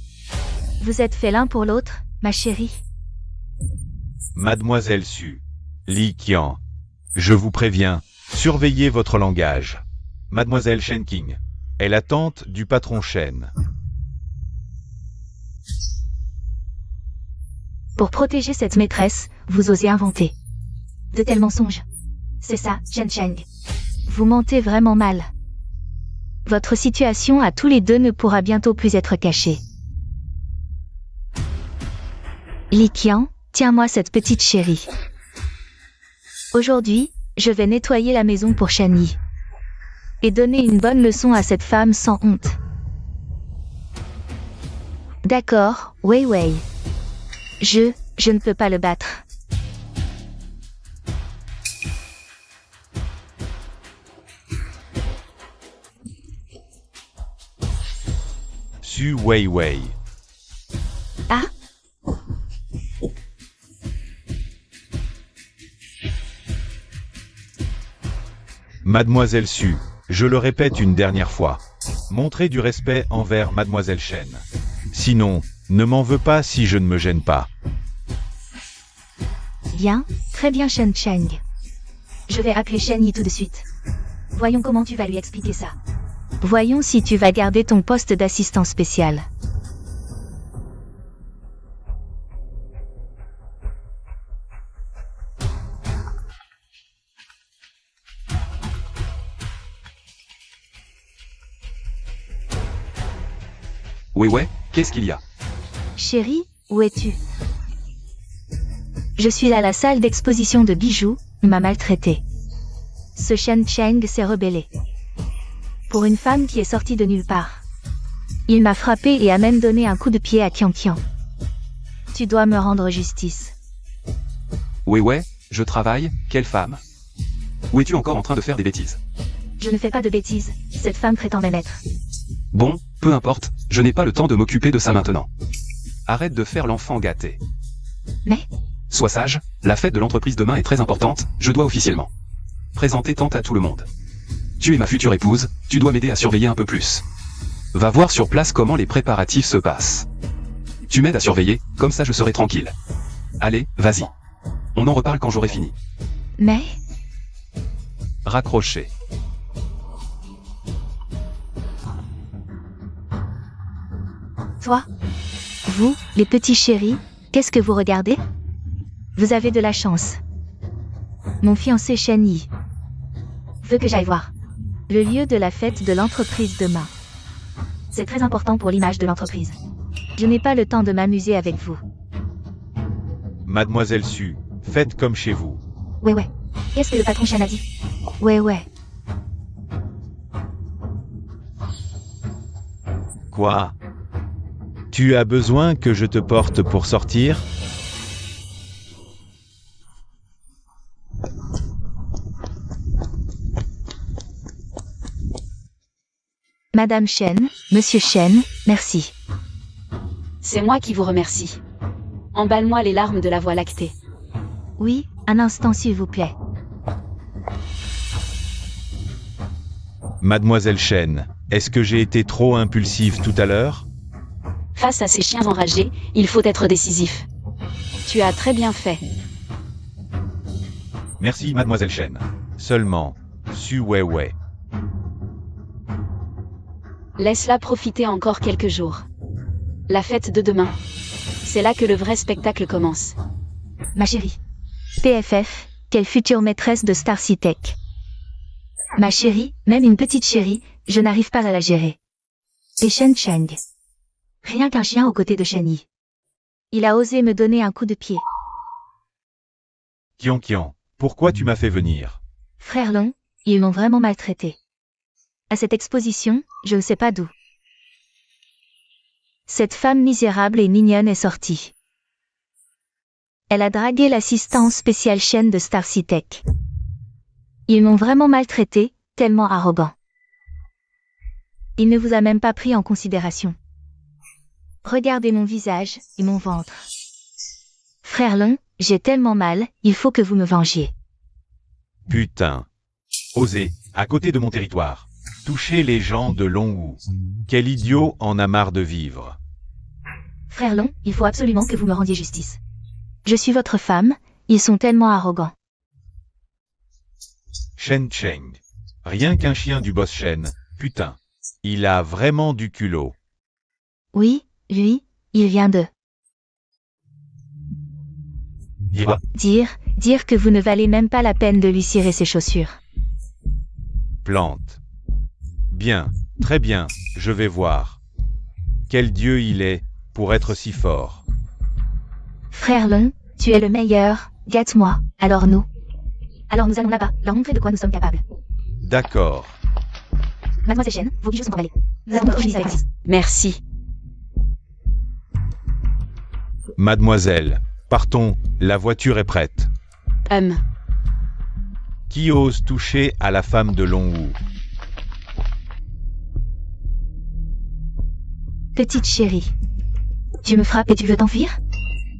Vous êtes fait l'un pour l'autre, ma chérie. Mademoiselle Su, Li Qian, je vous préviens, surveillez votre langage. Mademoiselle Shen Qing est la tante du patron Shen. Pour protéger cette maîtresse, vous osez inventer de tels mensonges. C'est ça, Chen Cheng. Vous mentez vraiment mal. Votre situation à tous les deux ne pourra bientôt plus être cachée. Li Qian, tiens-moi cette petite chérie. Aujourd'hui, je vais nettoyer la maison pour Shen Yi. Et donner une bonne leçon à cette femme sans honte. D'accord, Wei Wei. Je ne peux pas le battre. Su Wei Wei. Ah. Mademoiselle Su, je le répète une dernière fois. Montrez du respect envers Mademoiselle Shen. Sinon, ne m'en veux pas si je ne me gêne pas. Bien, très bien Shen Cheng. Je vais appeler Shen Yi tout de suite. Voyons comment tu vas lui expliquer ça. Voyons si tu vas garder ton poste d'assistant spécial. Ouais, qu'est-ce qu'il y a? Chérie, où es-tu? Je suis à la salle d'exposition de bijoux, il m'a maltraité. Ce Shen Cheng s'est rebellé. Pour une femme qui est sortie de nulle part. Il m'a frappé et a même donné un coup de pied à Qian Qian. Tu dois me rendre justice. Ouais, je travaille, quelle femme? Ou es-tu encore en train de faire des bêtises? Je ne fais pas de bêtises, cette femme prétend même être. Bon, peu importe, je n'ai pas le temps de m'occuper de ça maintenant. Arrête de faire l'enfant gâté. Mais, Sois sage, la fête de l'entreprise demain est très importante, je dois officiellement présenter tante à tout le monde. Tu es ma future épouse, tu dois m'aider à surveiller un peu plus. Va voir sur place comment les préparatifs se passent. Tu m'aides à surveiller, comme ça je serai tranquille. Allez, vas-y. On en reparle quand j'aurai fini. mais, Raccroché. toi, vous, les petits chéris, qu'est-ce que vous regardez? Vous avez de la chance. Mon fiancé Shen Yi veut que j'aille voir le lieu de la fête de l'entreprise demain. C'est très important pour l'image de l'entreprise. Je n'ai pas le temps de m'amuser avec vous. Mademoiselle Su, faites comme chez vous. Ouais. Qu'est-ce que le patron Shen a dit? Ouais. Quoi? Tu as besoin que je te porte pour sortir? Madame Shen, Monsieur Shen, merci. C'est moi qui vous remercie. Emballe-moi les larmes de la Voie lactée. Oui, un instant s'il vous plaît. Mademoiselle Shen, est-ce que j'ai été trop impulsive tout à l'heure? Face à ces chiens enragés, il faut être décisif. Tu as très bien fait. Merci Mademoiselle Shen. Seulement, Su ouais. Laisse-la profiter encore quelques jours. La fête de demain. C'est là que le vrai spectacle commence. Ma chérie. PFF, quelle future maîtresse de Star Tech. Ma chérie, même une petite chérie, je n'arrive pas à la gérer. Et Shen Cheng. Rien qu'un chien aux côtés de Shen Yi. Il a osé me donner un coup de pied. Qian, pourquoi tu m'as fait venir? Frère Long, ils m'ont vraiment maltraité. À cette exposition, je ne sais pas d'où. Cette femme misérable et mignonne est sortie. Elle a dragué l'assistant spécial Shen de Star Tech. Ils m'ont vraiment maltraité, tellement arrogant. Il ne vous a même pas pris en considération. Regardez mon visage et mon ventre. Frère Long, j'ai tellement mal, il faut que vous me vengiez. Putain. Osez, à côté de mon territoire. Toucher les gens de Longwu. Quel idiot en a marre de vivre. Frère Long, il faut absolument que vous me rendiez justice. Je suis votre femme, ils sont tellement arrogants. Shen Cheng. Rien qu'un chien du boss Shen, putain. Il a vraiment du culot. Oui, lui, il vient de Ira. dire que vous ne valez même pas la peine de lui cirer ses chaussures. Plante. Bien, très bien, je vais voir. Quel dieu il est, pour être si fort. Frère Long, tu es le meilleur, gâte-moi, alors nous allons là-bas, leur montrer de quoi nous sommes capables. D'accord. Mademoiselle Shen, vos bijoux sont emballés. Nous allons organiser la valise. Merci. Mademoiselle, partons, la voiture est prête. Qui ose toucher à la femme de Longwu? Petite chérie. Tu me frappes et tu veux t'enfuir?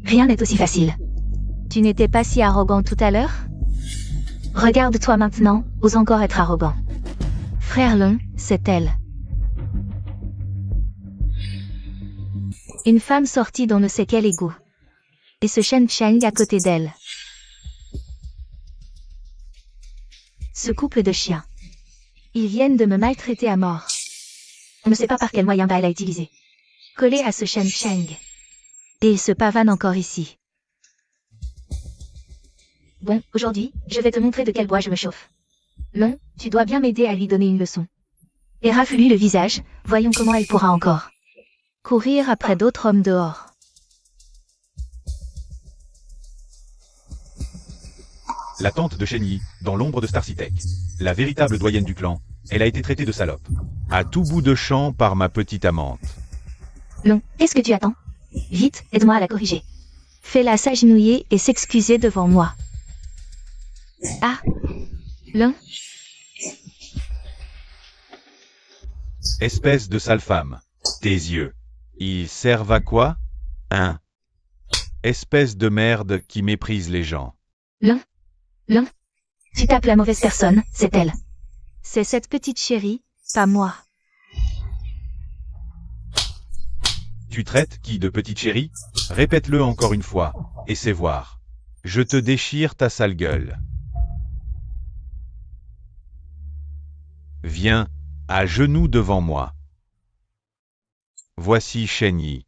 Rien n'est aussi facile. Tu n'étais pas si arrogant tout à l'heure? Regarde-toi maintenant, ose encore être arrogant. Frère Long, c'est elle. Une femme sortie d'on ne sait quel égout. Et ce Shen Cheng à côté d'elle. Ce couple de chiens. Ils viennent de me maltraiter à mort. On ne sait pas par quel moyen elle a utilisé. Collé à ce Shen Cheng. Et il se pavane encore ici. Bon, aujourd'hui, je vais te montrer de quel bois je me chauffe. Long, tu dois bien m'aider à lui donner une leçon. Et rafle-lui le visage, voyons comment elle pourra encore courir après d'autres hommes dehors. La tante de Shen Yi, dans l'ombre de Star Tech. La véritable doyenne du clan, elle a été traitée de salope. À tout bout de champ par ma petite amante. Long, qu'est-ce que tu attends? Vite, aide-moi à la corriger. Fais-la s'agenouiller et s'excuser devant moi. Ah, Long? Espèce de sale femme. Tes yeux. Ils servent à quoi? Hein? Espèce de merde qui méprise les gens. Long? Long? Tu tapes la mauvaise personne, c'est elle. C'est cette petite chérie, pas moi. Tu traites qui de petite chérie? Répète-le encore une fois, et c'est voir. Je te déchire ta sale gueule. Viens, à genoux devant moi. Voici Shen Yi.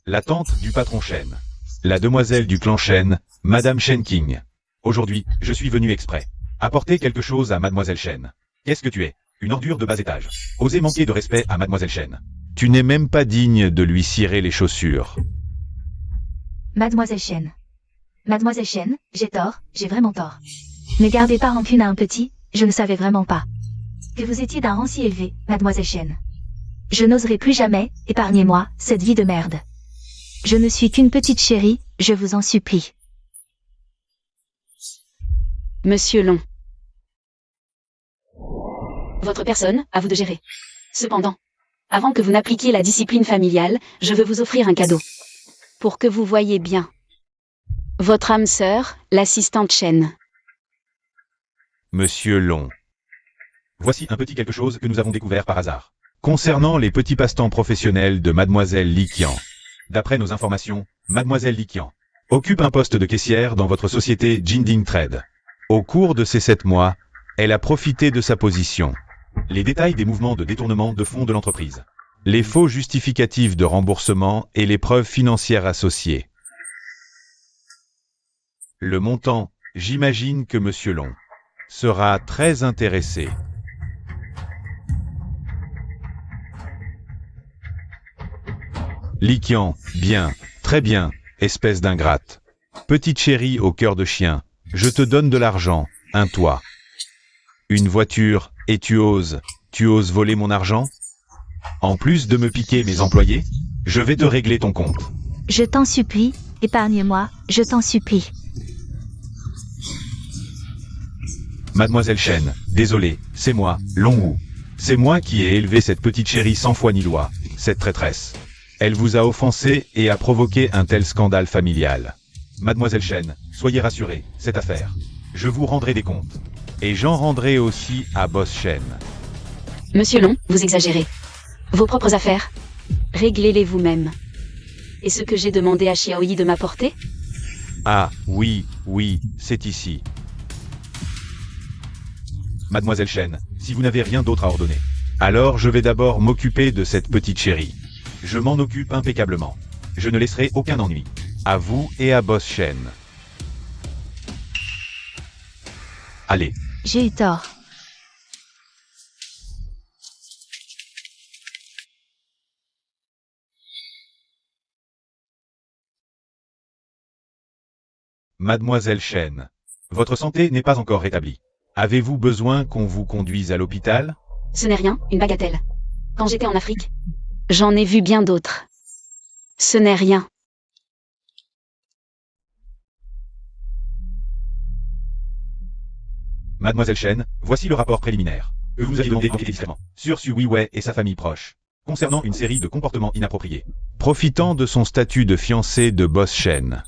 La tante du patron Shen. La demoiselle du clan Shen, Madame Shen King. Aujourd'hui, je suis venu exprès. Apporter quelque chose à Mademoiselle Shen. Qu'est-ce que tu es? Une ordure de bas étage. Oser manquer de respect à Mademoiselle Shen. Tu n'es même pas digne de lui cirer les chaussures. Mademoiselle Shen. Mademoiselle Shen, j'ai tort, j'ai vraiment tort. Ne gardez pas rancune à un petit, je ne savais vraiment pas que vous étiez d'un rang si élevé, Mademoiselle Shen. Je n'oserai plus jamais, épargnez-moi, cette vie de merde. Je ne suis qu'une petite chérie, je vous en supplie. Monsieur Long. Votre personne, à vous de gérer. Cependant, avant que vous n'appliquiez la discipline familiale, je veux vous offrir un cadeau. Pour que vous voyiez bien. Votre âme sœur, l'assistante Shen. Monsieur Long. Voici un petit quelque chose que nous avons découvert par hasard. Concernant les petits passe-temps professionnels de Mademoiselle Li Qian. D'après nos informations, Mademoiselle Li Qian occupe un poste de caissière dans votre société Jinding Trade. Au cours de ces 7 mois, elle a profité de sa position. Les détails des mouvements de détournement de fonds de l'entreprise. Les faux justificatifs de remboursement et les preuves financières associées. Le montant, j'imagine que Monsieur Long sera très intéressé. Li Qian, bien, très bien, espèce d'ingrate. Petite chérie au cœur de chien, je te donne de l'argent, un toit. Une voiture, et tu oses voler mon argent? En plus de me piquer mes employés, je vais te régler ton compte. Je t'en supplie, épargne-moi, je t'en supplie. Mademoiselle Shen, désolé, c'est moi, Long Wu. C'est moi qui ai élevé cette petite chérie sans foi ni loi, cette traîtresse. Elle vous a offensé et a provoqué un tel scandale familial. Mademoiselle Shen, soyez rassurée, cette affaire. Je vous rendrai des comptes. Et j'en rendrai aussi à Boss Shen. Monsieur Long, vous exagérez. Vos propres affaires, réglez-les vous-même. Et ce que j'ai demandé à Xiaoyi de m'apporter? Ah, oui, c'est ici. Mademoiselle Shen, si vous n'avez rien d'autre à ordonner, alors je vais d'abord m'occuper de cette petite chérie. Je m'en occupe impeccablement. Je ne laisserai aucun ennui. À vous et à Boss Shen. Allez. J'ai eu tort. Mademoiselle Shen, votre santé n'est pas encore rétablie. Avez-vous besoin qu'on vous conduise à l'hôpital? Ce n'est rien, une bagatelle. Quand j'étais en Afrique, j'en ai vu bien d'autres. Ce n'est rien. Mademoiselle Shen, voici le rapport préliminaire que vous avez demandé d'enquêter discrètement sur Su Weiwei et sa famille proche, concernant une série de comportements inappropriés, profitant de son statut de fiancé de Boss Shen.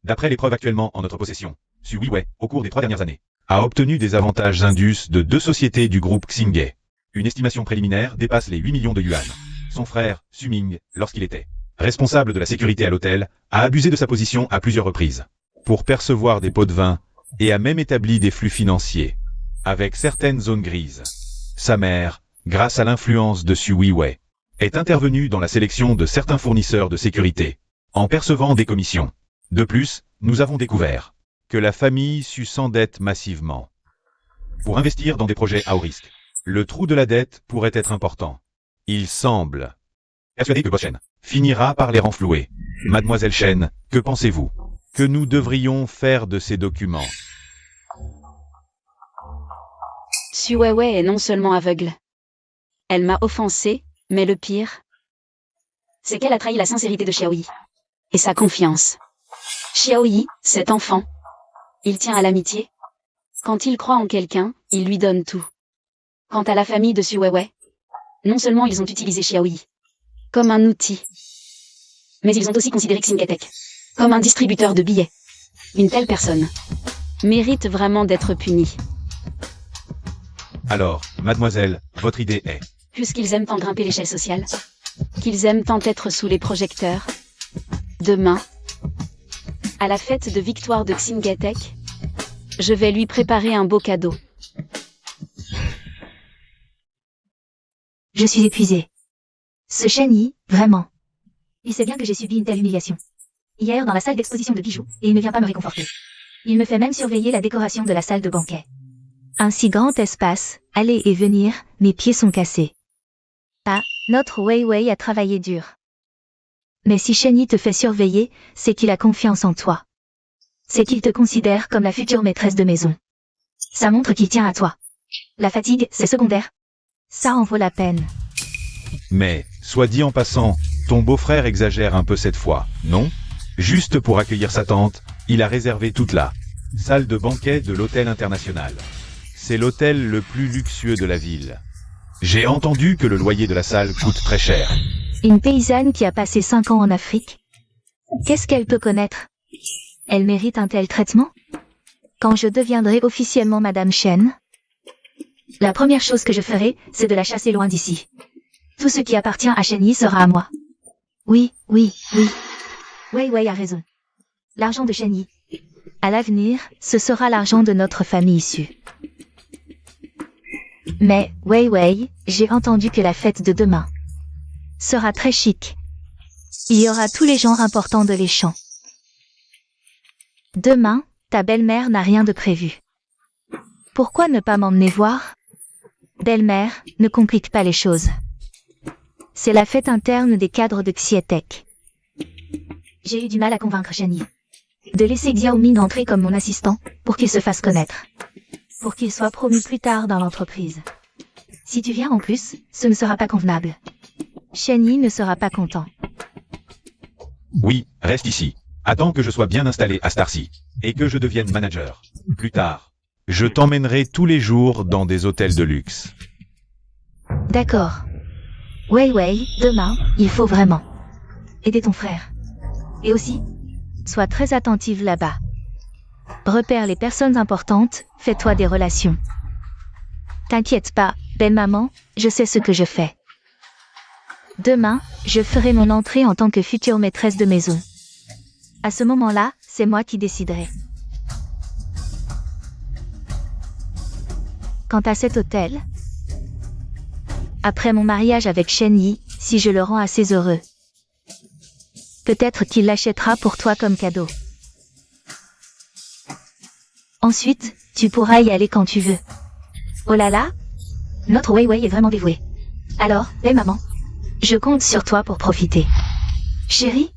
D'après les preuves actuellement en notre possession, Su Weiwei, au cours des 3 dernières années, a obtenu des avantages indus de 2 sociétés du groupe Xingye. Une estimation préliminaire dépasse les 8 millions de yuan. Son frère, Su Ming, lorsqu'il était responsable de la sécurité à l'hôtel, a abusé de sa position à plusieurs reprises pour percevoir des pots de vin et a même établi des flux financiers avec certaines zones grises. Sa mère, grâce à l'influence de Su Weiwei, est intervenue dans la sélection de certains fournisseurs de sécurité en percevant des commissions. De plus, nous avons découvert que la famille Su s'endette massivement pour investir dans des projets à haut risque. Le trou de la dette pourrait être important. Il semble persuadé que Boss Shen finira par les renflouer. Mademoiselle Shen, que pensez-vous que nous devrions faire de ces documents? Su Weiwei est non seulement aveugle. Elle m'a offensé, mais le pire, c'est qu'elle a trahi la sincérité de Xiaoyi et sa confiance. Xiaoyi, cet enfant, il tient à l'amitié. Quand il croit en quelqu'un, il lui donne tout. Quant à la famille de Su Weiwei, non seulement ils ont utilisé Xiaoyi comme un outil, mais ils ont aussi considéré Xingye Tech comme un distributeur de billets. Une telle personne mérite vraiment d'être punie. Alors, mademoiselle, votre idée est... Puisqu'ils aiment tant grimper l'échelle sociale, qu'ils aiment tant être sous les projecteurs, demain, à la fête de victoire de Xingye Tech, je vais lui préparer un beau cadeau. Je suis épuisée. Ce Shen Yi, vraiment. Il sait bien que j'ai subi une telle humiliation. Hier dans la salle d'exposition de bijoux, et il ne vient pas me réconforter. Il me fait même surveiller la décoration de la salle de banquet. Un si grand espace, aller et venir, mes pieds sont cassés. Ah, notre Weiwei a travaillé dur. Mais si Shen Yi te fait surveiller, c'est qu'il a confiance en toi. C'est qu'il te considère comme la future maîtresse de maison. Ça montre qu'il tient à toi. La fatigue, c'est secondaire. Ça en vaut la peine. Mais, soit dit en passant, ton beau-frère exagère un peu cette fois, non? Juste pour accueillir sa tante, il a réservé toute la salle de banquet de l'hôtel international. C'est l'hôtel le plus luxueux de la ville. J'ai entendu que le loyer de la salle coûte très cher. Une paysanne qui a passé 5 ans en Afrique. Qu'est-ce qu'elle peut connaître? Elle mérite un tel traitement? Quand je deviendrai officiellement Madame Shen, la première chose que je ferai, c'est de la chasser loin d'ici. Tout ce qui appartient à Shen Yi sera à moi. Oui. Weiwei a raison. L'argent de Shen Yi. À l'avenir, ce sera l'argent de notre famille issue. Mais, Weiwei, j'ai entendu que la fête de demain sera très chic. Il y aura tous les genres importants de l'échange. Demain, ta belle-mère n'a rien de prévu. Pourquoi ne pas m'emmener voir? Belle-mère, ne complique pas les choses. C'est la fête interne des cadres de Xingye Tech. J'ai eu du mal à convaincre Shen Yi de laisser Xiao Ming entrer comme mon assistant pour qu'il se fasse connaître. Pour qu'il soit promu plus tard dans l'entreprise. Si tu viens en plus, ce ne sera pas convenable. Shen Yi ne sera pas content. Oui, reste ici. Attends que je sois bien installé à Starcy et que je devienne manager. Plus tard, je t'emmènerai tous les jours dans des hôtels de luxe. D'accord. Weiwei, demain, il faut vraiment aider ton frère. Et aussi, sois très attentive là-bas. Repère les personnes importantes, fais-toi des relations. T'inquiète pas, belle maman, je sais ce que je fais. Demain, je ferai mon entrée en tant que future maîtresse de maison. À ce moment-là, c'est moi qui déciderai. Quant à cet hôtel, après mon mariage avec Shen Yi, si je le rends assez heureux, peut-être qu'il l'achètera pour toi comme cadeau. Ensuite, tu pourras y aller quand tu veux. Oh là là, notre Weiwei est vraiment dévoué. Alors, belle maman, je compte sur toi pour profiter. Chérie,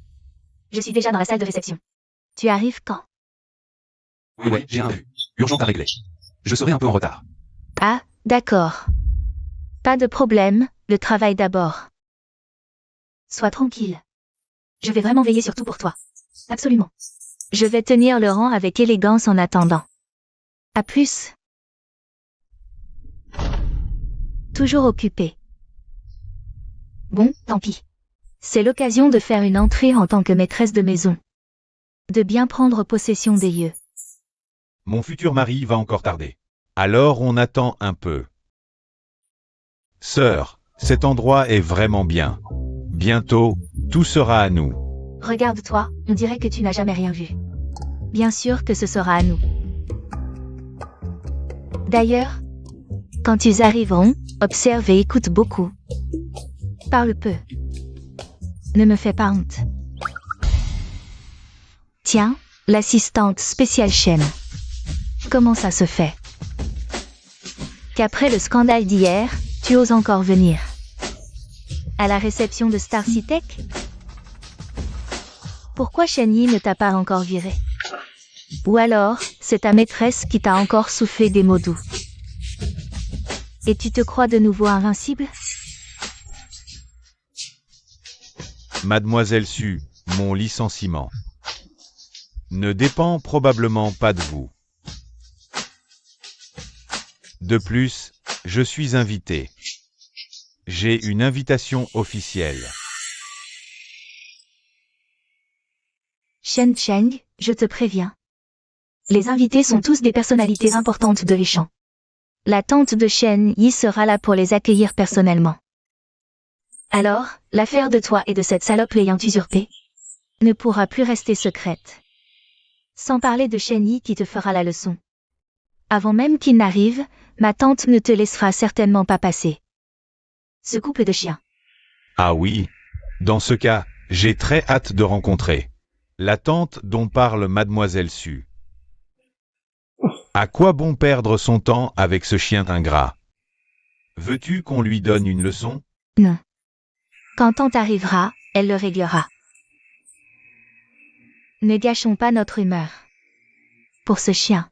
je suis déjà dans la salle de réception. Tu arrives quand? Ouais, j'ai un vu. Urgent à régler. Je serai un peu en retard. Ah, d'accord. Pas de problème, le travail d'abord. Sois tranquille. Je vais vraiment veiller sur tout pour toi. Absolument. Je vais tenir le rang avec élégance en attendant. À plus. Toujours occupé. Bon, tant pis. C'est l'occasion de faire une entrée en tant que maîtresse de maison. de bien prendre possession des lieux. Mon futur mari va encore tarder. Alors on attend un peu. Sœur, cet endroit est vraiment bien. Bientôt, tout sera à nous. Regarde-toi, on dirait que tu n'as jamais rien vu. Bien sûr que ce sera à nous. D'ailleurs, quand ils arriveront, observe et écoute beaucoup. Parle peu. Ne me fais pas honte. Tiens, l'assistante spéciale Shen. Comment ça se fait qu'après le scandale d'hier, tu oses encore venir à la réception de Star Tech? Pourquoi Shen Yi ne t'a pas encore viré? Ou alors, c'est ta maîtresse qui t'a encore soufflé des mots doux. Et tu te crois de nouveau invincible? Mademoiselle Su, mon licenciement ne dépend probablement pas de vous. De plus, je suis invité. J'ai une invitation officielle. Shen Cheng, je te préviens. Les invités sont tous des personnalités importantes de l'échange. La tante de Shen Yi sera là pour les accueillir personnellement. Alors, l'affaire de toi et de cette salope l'ayant usurpée ne pourra plus rester secrète. Sans parler de Shen Yi qui te fera la leçon. Avant même qu'il n'arrive, ma tante ne te laissera certainement pas passer. Ce couple de chiens. Ah oui, dans ce cas, j'ai très hâte de rencontrer la tante dont parle Mademoiselle Su. À quoi bon perdre son temps avec ce chien ingrat? Veux-tu qu'on lui donne une leçon? Non. Quand tante arrivera, elle le réglera. Ne gâchons pas notre humeur. Pour ce chien.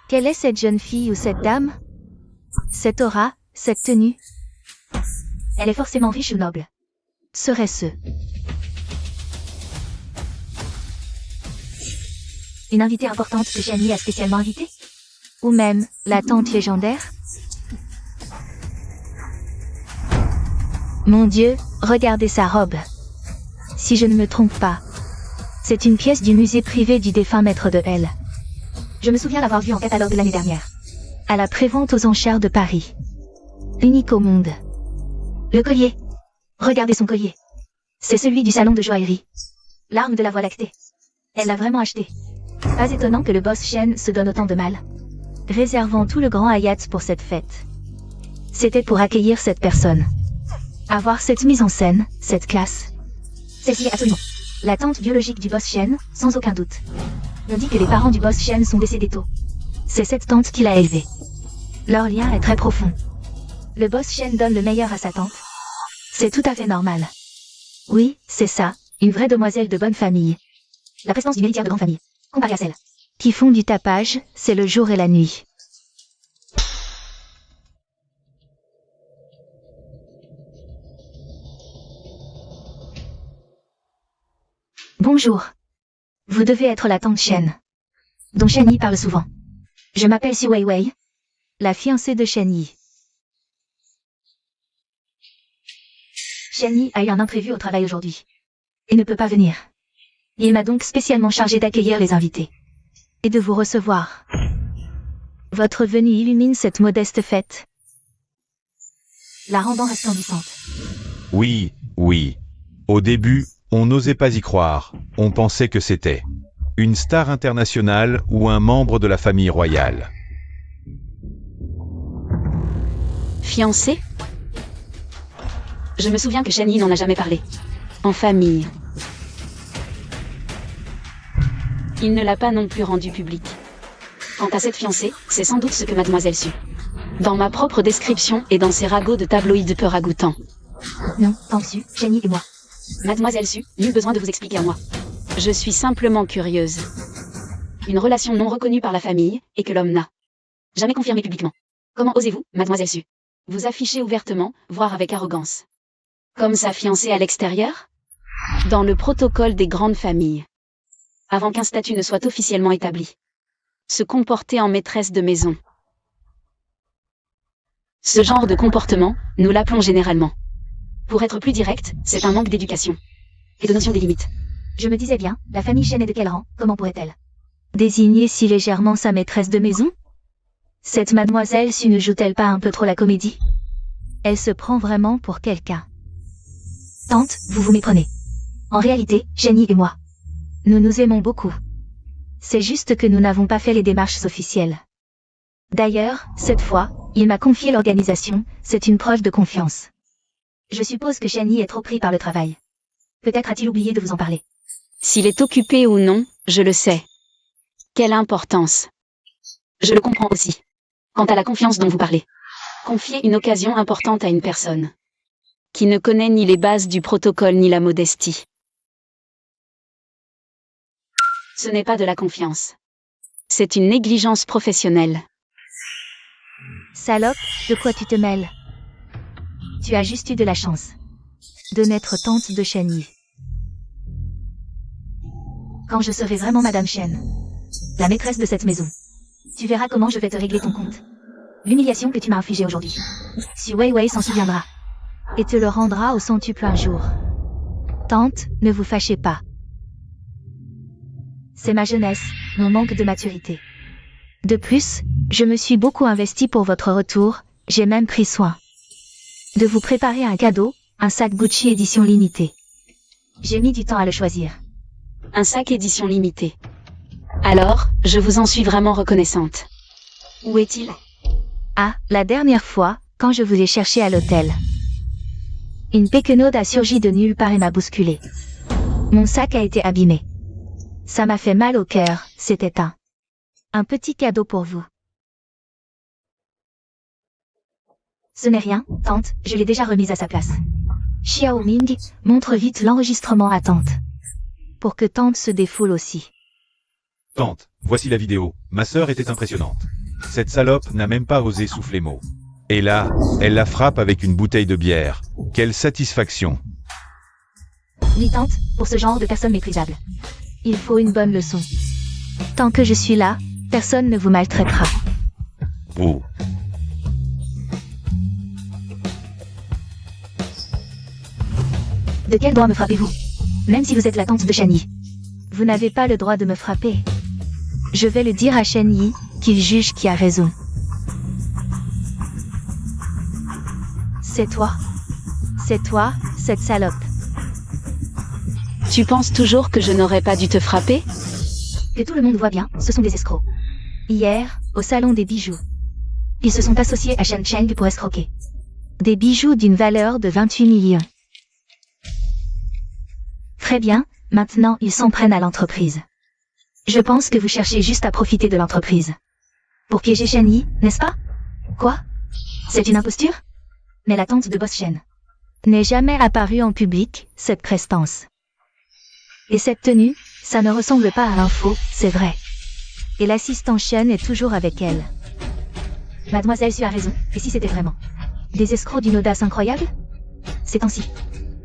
Quelle est cette jeune fille ou cette dame? Cette aura, cette tenue? Elle est forcément riche ou noble. Serait-ce une invitée importante que Shen Yi a spécialement invitée? Ou même la tante légendaire? Mon Dieu, regardez sa robe. Si je ne me trompe pas, c'est une pièce du musée privé du défunt maître de L. Je me souviens l'avoir vue en catalogue l'année dernière. À la prévente aux enchères de Paris. Unique au monde. Le collier. Regardez son collier. C'est celui du salon de joaillerie. L'arme de la Voie lactée. Elle l'a vraiment acheté. Pas étonnant que le boss Shen se donne autant de mal. Réservant tout le grand Hayat pour cette fête. C'était pour accueillir cette personne. Avoir cette mise en scène, cette classe. Celle-ci est absolument la tante biologique du boss Shen, sans aucun doute. On dit que les parents du boss Shen sont décédés tôt. C'est cette tante qui l'a élevée. Leur lien est très profond. Le boss Shen donne le meilleur à sa tante. C'est tout à fait normal. Oui, c'est ça, une vraie demoiselle de bonne famille. La prestance d'une héritière de grande famille, comparée à celle qui font du tapage, c'est le jour et la nuit. Bonjour. Vous devez être la tante Shen, dont Shen Yi parle souvent. Je m'appelle Xu Weiwei, la fiancée de Shen Yi. Shen Yi a eu un imprévu au travail aujourd'hui, et ne peut pas venir. Il m'a donc spécialement chargé d'accueillir les invités, et de vous recevoir. Votre venue illumine cette modeste fête, la rendant resplendissante. Oui, oui. Au début, on n'osait pas y croire, on pensait que c'était une star internationale ou un membre de la famille royale. Fiancé? Je me souviens que Shen Yi n'en a jamais parlé. En famille. Il ne l'a pas non plus rendu public. Quant à cette fiancée, c'est sans doute ce que Mademoiselle Su. Dans ma propre description et dans ses ragots de tabloïd peu ragoûtants. Non, tante Su, Shen Yi et moi. Mademoiselle Su, nul besoin de vous expliquer à moi. Je suis simplement curieuse. Une relation non reconnue par la famille, et que l'homme n'a jamais confirmée publiquement. Comment osez-vous, Mademoiselle Su? Vous affichez ouvertement, voire avec arrogance. Comme sa fiancée à l'extérieur? Dans le protocole des grandes familles. Avant qu'un statut ne soit officiellement établi. Se comporter en maîtresse de maison. Ce genre de comportement, nous l'appelons généralement. Pour être plus direct, c'est un manque d'éducation. Et de notion des limites. Je me disais bien, la famille Chen est de quel rang? Comment pourrait-elle désigner si légèrement sa maîtresse de maison? Cette mademoiselle Su ne joue-t-elle pas un peu trop la comédie? Elle se prend vraiment pour quelqu'un. Tante, vous vous méprenez. En réalité, Jenny et moi, nous nous aimons beaucoup. C'est juste que nous n'avons pas fait les démarches officielles. D'ailleurs, cette fois, il m'a confié l'organisation, c'est une preuve de confiance. Je suppose que Jenny est trop pris par le travail. Peut-être a-t-il oublié de vous en parler. S'il est occupé ou non, je le sais. Quelle importance. Je le comprends aussi. Quant à la confiance dont vous parlez. Confier une occasion importante à une personne qui ne connaît ni les bases du protocole ni la modestie. Ce n'est pas de la confiance. C'est une négligence professionnelle. Salope, de quoi tu te mêles? Tu as juste eu de la chance de n'être tante de Chen Yi. Quand je serai vraiment Madame Chen, la maîtresse de cette maison, tu verras comment je vais te régler ton compte. L'humiliation que tu m'as infligée aujourd'hui. Si Wei Wei s'en souviendra. Et te le rendra au centuple un jour. Tante, ne vous fâchez pas. C'est ma jeunesse, mon manque de maturité. De plus, je me suis beaucoup investie pour votre retour, j'ai même pris soin de vous préparer un cadeau, un sac Gucci édition limitée. J'ai mis du temps à le choisir. Un sac édition limitée. Alors, je vous en suis vraiment reconnaissante. Où est-il? Ah, la dernière fois, quand je vous ai cherché à l'hôtel. Une péquenaude a surgi de nulle part et m'a bousculé. Mon sac a été abîmé. Ça m'a fait mal au cœur, c'était un petit cadeau pour vous. Ce n'est rien, tante, je l'ai déjà remise à sa place. Xiao Ming, montre vite l'enregistrement à tante. Pour que tante se défoule aussi. Tante, voici la vidéo. Ma sœur était impressionnante. Cette salope n'a même pas osé souffler mot. Et là, elle la frappe avec une bouteille de bière. Quelle satisfaction. Oui tante, pour ce genre de personnes méprisables. Il faut une bonne leçon. Tant que je suis là, personne ne vous maltraitera. Oh. De quel droit me frappez-vous? Même si vous êtes la tante de Chen Yi. Vous n'avez pas le droit de me frapper. Je vais le dire à Chen Yi, qu'il juge qui a raison. C'est toi. C'est toi, cette salope. Tu penses toujours que je n'aurais pas dû te frapper? Que tout le monde voit bien, ce sont des escrocs. Hier, au salon des bijoux. Ils se sont associés à Shen Cheng pour escroquer. Des bijoux d'une valeur de 28 millions. Très bien, maintenant ils s'en prennent à l'entreprise. Je pense que vous cherchez juste à profiter de l'entreprise. Pour piéger Chen Yi, n'est-ce pas? Quoi? C'est une imposture? Mais la tante de Boss Shen n'est jamais apparue en public, cette prestance. Et cette tenue, ça ne ressemble pas à l'info, c'est vrai. Et l'assistant Shen est toujours avec elle. Mademoiselle Su a raison, et si c'était vraiment des escrocs d'une audace incroyable? Ces temps-ci.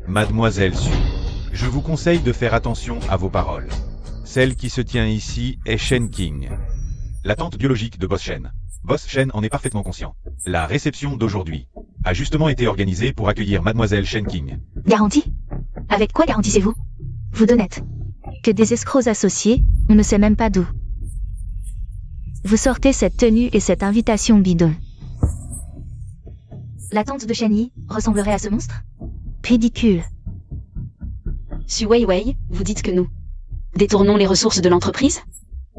Mademoiselle Su, je vous conseille de faire attention à vos paroles. Celle qui se tient ici est Shen King, la tante biologique de Boss Shen. Boss Shen en est parfaitement conscient. La réception d'aujourd'hui a justement été organisée pour accueillir Mademoiselle Shen King. Garantie? Avec quoi garantissez-vous? Vous d'honnête. Que des escrocs associés, on ne sait même pas d'où. Vous sortez cette tenue et cette invitation bidon. La tante de Chen Yi ressemblerait à ce monstre? Ridicule. Su Wei Wei, vous dites que nous détournons les ressources de l'entreprise?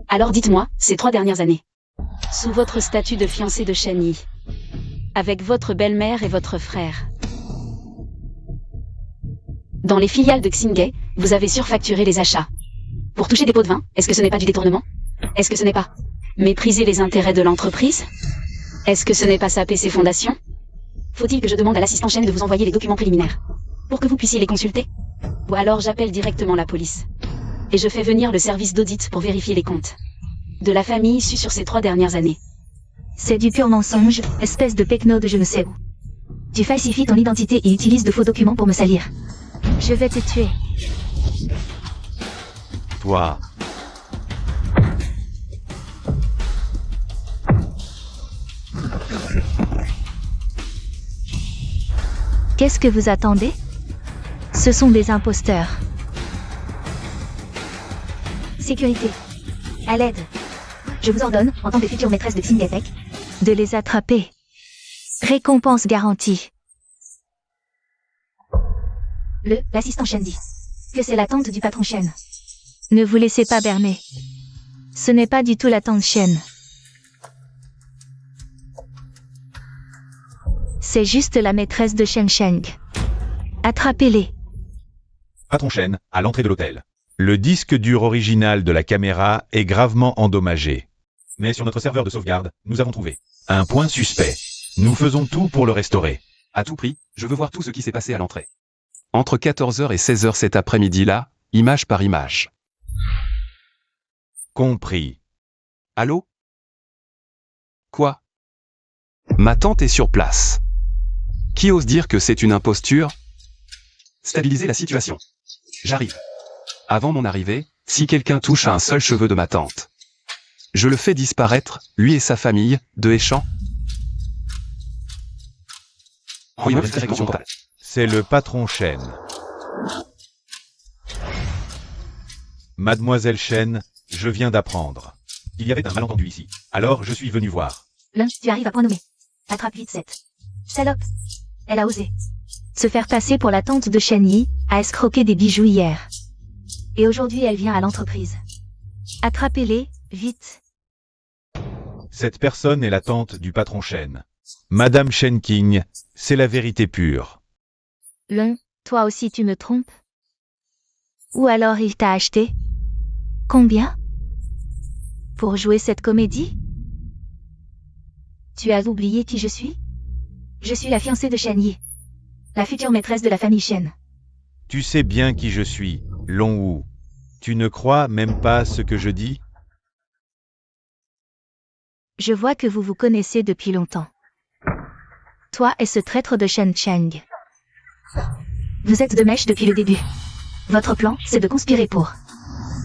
Alors dites-moi, ces 3 dernières années, sous votre statut de fiancé de Chen Yi, avec votre belle-mère et votre frère, dans les filiales de Xingay, vous avez surfacturé les achats. Pour toucher des pots de vin, est-ce que ce n'est pas du détournement? Est-ce que ce n'est pas mépriser les intérêts de l'entreprise? Est-ce que ce n'est pas saper ses fondations? Faut-il que je demande à l'assistant Chen de vous envoyer les documents préliminaires pour que vous puissiez les consulter? Ou alors j'appelle directement la police. Et je fais venir le service d'audit pour vérifier les comptes de la famille issue sur ces 3 dernières années. C'est du pur mensonge, espèce de pecno de je ne sais où. Tu falsifies ton identité et utilises de faux documents pour me salir. Je vais te tuer. Toi. Qu'est-ce que vous attendez? Ce sont des imposteurs. Sécurité. À l'aide. Je vous ordonne, en tant que future maîtresse de Xingatech, de les attraper. Récompense garantie. L'assistant Shen dit que c'est la tante du patron Shen. Ne vous laissez pas berner. Ce n'est pas du tout la tante Shen. C'est juste la maîtresse de Shen Sheng. Attrapez-les. Patron Shen, à l'entrée de l'hôtel. Le disque dur original de la caméra est gravement endommagé. Mais sur notre serveur de sauvegarde, nous avons trouvé un point suspect. Nous faisons tout pour le restaurer. À tout prix, je veux voir tout ce qui s'est passé à l'entrée. Entre 14h et 16h cet après-midi-là, image par image. Compris. Allô? Quoi? Ma tante est sur place. Qui ose dire que c'est une imposture? Stabiliser la situation. J'arrive. Avant mon arrivée, si quelqu'un touche à un seul cheveu de ma tante, je le fais disparaître, lui et sa famille, de Échamps. C'est le patron Shen. Mademoiselle Shen, je viens d'apprendre. Il y avait un malentendu ici. Alors je suis venu voir. Tu arrives à point nommé. Attrape vite cette salope. Elle a osé se faire passer pour la tante de Shen Yi, a escroqué des bijoux hier. Et aujourd'hui elle vient à l'entreprise. Attrapez-les, vite. Cette personne est la tante du patron Shen. Madame Shen King, c'est la vérité pure. Toi aussi tu me trompes? Ou alors il t'a acheté? Combien? Pour jouer cette comédie? Tu as oublié qui je suis? Je suis la fiancée de Shen Yi, la future maîtresse de la famille Shen. Tu sais bien qui je suis, Long Wu. Tu ne crois même pas ce que je dis? Je vois que vous vous connaissez depuis longtemps. Toi et ce traître de Shen Cheng. Vous êtes de mèche depuis le début. Votre plan, c'est de conspirer pour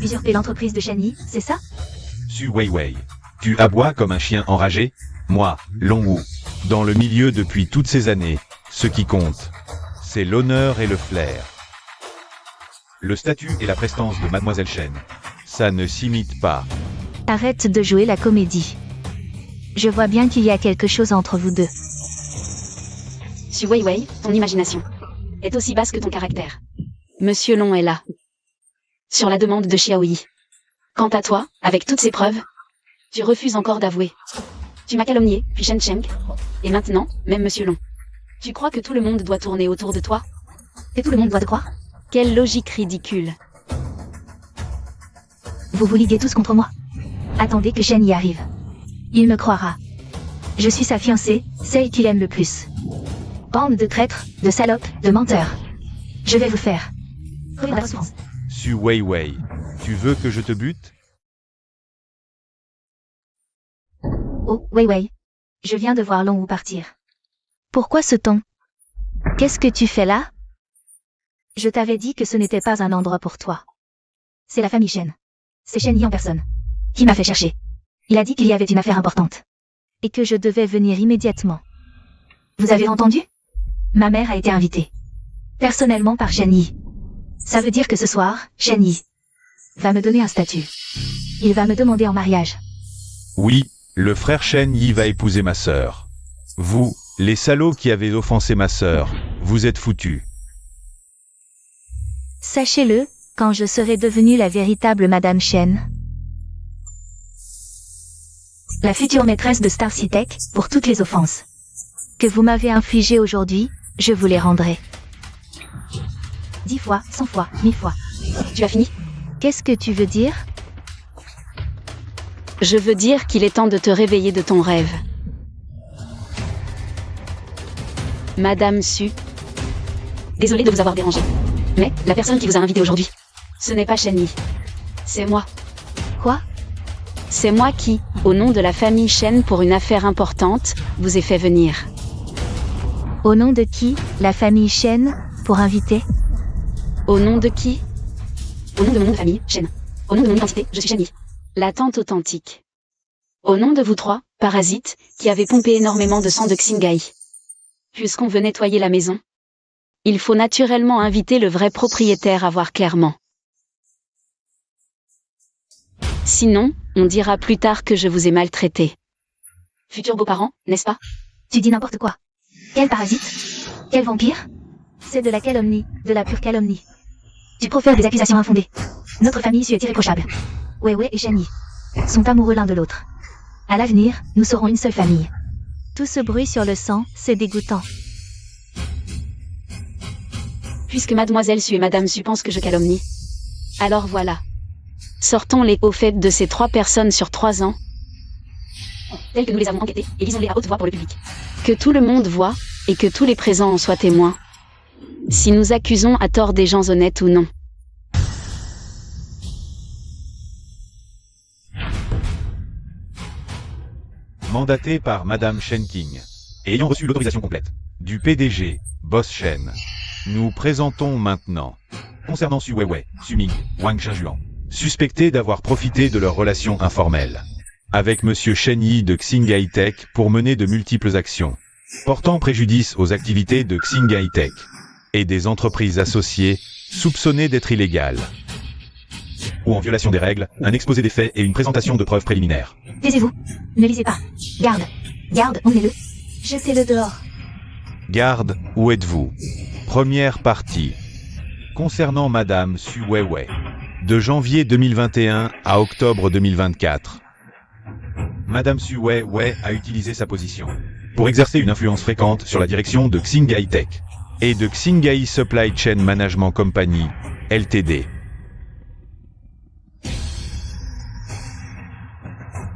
usurper l'entreprise de Shen Yi, c'est ça? Su Weiwei. Tu aboies comme un chien enragé? Moi, Long Wu. Dans le milieu depuis toutes ces années, ce qui compte, c'est l'honneur et le flair. Le statut et la prestance de Mademoiselle Shen. Ça ne s'imite pas. Arrête de jouer la comédie. Je vois bien qu'il y a quelque chose entre vous deux. Su Weiwei, ton imagination est aussi basse que ton caractère. Monsieur Long est là. Sur la demande de Xiaoyi. Quant à toi, avec toutes ces preuves, tu refuses encore d'avouer. Tu m'as calomnié, puis Shen Cheng. Et maintenant, même Monsieur Long. Tu crois que tout le monde doit tourner autour de toi? Et tout le monde doit te croire? Quelle logique ridicule. Vous vous liguez tous contre moi. Attendez que Shen y arrive. Il me croira. Je suis sa fiancée, celle qu'il aime le plus. Bande de traîtres, de salopes, de menteurs. Je vais vous faire. Su Weiwei, tu veux que je te bute? Oh, Weiwei. Je viens de voir Long Wu partir. Pourquoi ce ton? Qu'est-ce que tu fais là? Je t'avais dit que ce n'était pas un endroit pour toi. C'est la famille Shen. C'est Shen Yi en personne. Qui m'a fait chercher. Il a dit qu'il y avait une affaire importante. Et que je devais venir immédiatement. Vous avez entendu? Ma mère a été invitée. Personnellement par Shen Yi. Ça veut dire que ce soir, Shen Yi va me donner un statut. Il va me demander en mariage. Oui, le frère Shen Yi va épouser ma sœur. Vous, les salauds qui avez offensé ma sœur, vous êtes foutus. Sachez-le, quand je serai devenue la véritable Madame Shen, la future maîtresse de Star Tech, pour toutes les offenses que vous m'avez infligées aujourd'hui, je vous les rendrai. 10 fois, 100 fois, 1000 fois. Tu as fini? Qu'est-ce que tu veux dire? Je veux dire qu'il est temps de te réveiller de ton rêve. Madame Su. Désolée de vous avoir dérangé. Mais, la personne qui vous a invité aujourd'hui, ce n'est pas Shen Yi. C'est moi. Quoi? C'est moi qui, au nom de la famille Shen pour une affaire importante, vous ai fait venir. Au nom de qui, la famille Chen, pour inviter? Au nom de qui? Au nom de mon nom de famille, Chen. Au nom de mon identité, je suis Chen Yi. La tante authentique. Au nom de vous trois, parasites, qui avez pompé énormément de sang de Xingai. Puisqu'on veut nettoyer la maison, il faut naturellement inviter le vrai propriétaire à voir clairement. Sinon, on dira plus tard que je vous ai maltraité. Futurs beaux-parents, n'est-ce pas? Tu dis n'importe quoi. Quel parasite? Quel vampire? C'est de la calomnie, de la pure calomnie. Tu profères des accusations infondées. Notre famille issue est irréprochable. Wei Wei et Chen Yi sont amoureux l'un de l'autre. À l'avenir, nous serons une seule famille. Tout ce bruit sur le sang, c'est dégoûtant. Puisque Mademoiselle Su et Madame Su pensent que je calomnie. Alors voilà. Sortons-les au fait de ces 3 personnes sur 3 ans, telles que nous les avons enquêtées, et lisons-les à haute voix pour le public. Que tout le monde voit, et que tous les présents en soient témoins. Si nous accusons à tort des gens honnêtes ou non. Mandaté par Madame Shen Qing, et ayant reçu l'autorisation complète du PDG, Boss Shen, nous présentons maintenant, concernant Su Weiwei, Su Ming, Wang Shengjuan, suspectés d'avoir profité de leurs relations informelles avec Monsieur Chen Yi de Xingai Tech pour mener de multiples actions, portant préjudice aux activités de Xingai Tech et des entreprises associées soupçonnées d'être illégales, ou en violation des règles, un exposé des faits et une présentation de preuves préliminaires. Taisez-vous. Ne lisez pas. Garde. Garde, emmenez-le. Jetez-le dehors. Garde, où êtes-vous? Première partie. Concernant Madame Su Weiwei, de janvier 2021 à octobre 2024. Madame Su Weiwei a utilisé sa position pour exercer une influence fréquente sur la direction de Xingai Tech et de Xingai Supply Chain Management Company, Ltd.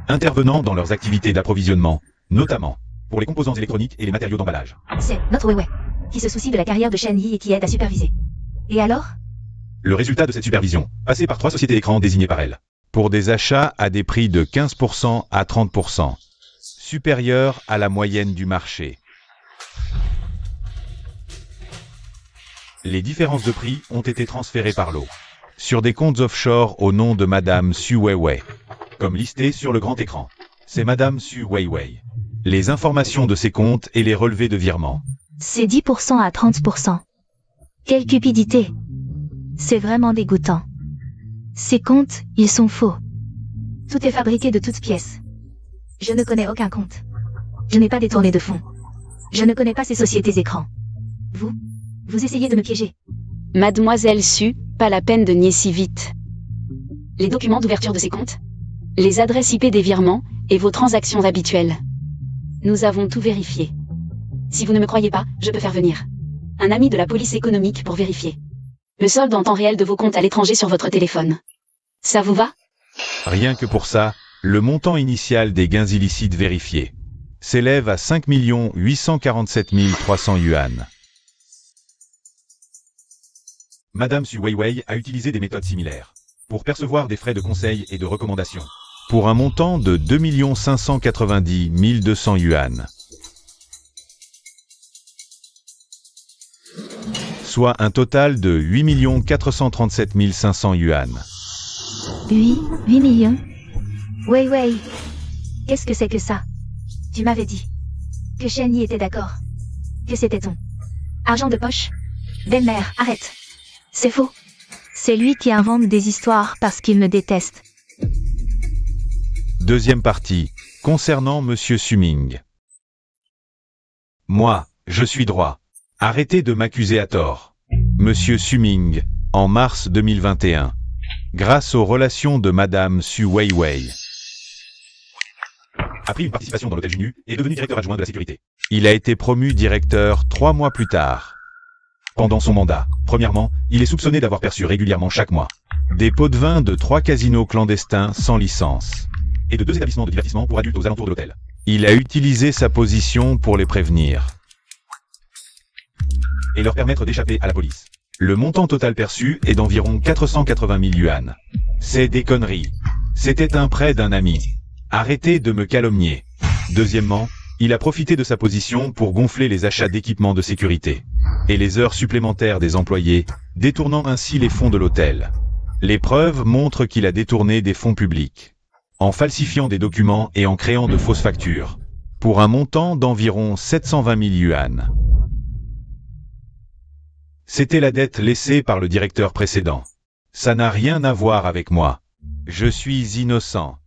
Intervenant dans leurs activités d'approvisionnement, notamment pour les composants électroniques et les matériaux d'emballage. C'est notre Wei Wei, qui se soucie de la carrière de Chen Yi et qui aide à superviser. Et alors? Le résultat de cette supervision, passé par 3 sociétés écrans désignées par elle, pour des achats à des prix de 15% à 30%, supérieurs à la moyenne du marché. Les différences de prix ont été transférées par lot sur des comptes offshore au nom de Madame Su Weiwei, comme listé sur le grand écran. C'est Madame Su Weiwei. Les informations de ces comptes et les relevés de virement. C'est 10% à 30%. Quelle cupidité! C'est vraiment dégoûtant. Ces comptes, ils sont faux. Tout est fabriqué de toutes pièces. Je ne connais aucun compte. Je n'ai pas détourné de fonds. Je ne connais pas ces sociétés écrans. Vous essayez de me piéger. Mademoiselle Su, pas la peine de nier si vite. Les documents d'ouverture de ces comptes, les adresses IP des virements, et vos transactions habituelles. Nous avons tout vérifié. Si vous ne me croyez pas, je peux faire venir un ami de la police économique pour vérifier le solde en temps réel de vos comptes à l'étranger sur votre téléphone. Ça vous va? Rien que pour ça, le montant initial des gains illicites vérifiés s'élève à 5 847 300 yuan. Madame Su Weiwei a utilisé des méthodes similaires pour percevoir des frais de conseil et de recommandation pour un montant de 2 590 200 yuan. Soit un total de 8 437 500 yuan. 8 millions? Wei Wei. Qu'est-ce que c'est que ça? Tu m'avais dit que Chen Yi était d'accord. Que c'était ton argent de poche? Belle-mère, arrête. C'est faux. C'est lui qui invente des histoires parce qu'il me déteste. Deuxième partie, concernant Monsieur Su Ming. Moi, je suis droit. Arrêtez de m'accuser à tort. Monsieur Su Ming, en mars 2021, grâce aux relations de Madame Su Weiwei, a pris une participation dans l'hôtel Junu et est devenu directeur adjoint de la sécurité. Il a été promu directeur 3 mois plus tard. Pendant son mandat, premièrement, il est soupçonné d'avoir perçu régulièrement chaque mois des pots de vin de 3 casinos clandestins sans licence et de 2 établissements de divertissement pour adultes aux alentours de l'hôtel. Il a utilisé sa position pour les prévenir et leur permettre d'échapper à la police. Le montant total perçu est d'environ 480 000 yuan. C'est des conneries. C'était un prêt d'un ami. Arrêtez de me calomnier. Deuxièmement, Il a profité de sa position pour gonfler les achats d'équipements de sécurité et les heures supplémentaires des employés, détournant ainsi les fonds de l'hôtel. Les preuves montrent qu'il a détourné des fonds publics, en falsifiant des documents et en créant de fausses factures, pour un montant d'environ 720 000 yuan. C'était la dette laissée par le directeur précédent. Ça n'a rien à voir avec moi. Je suis innocent.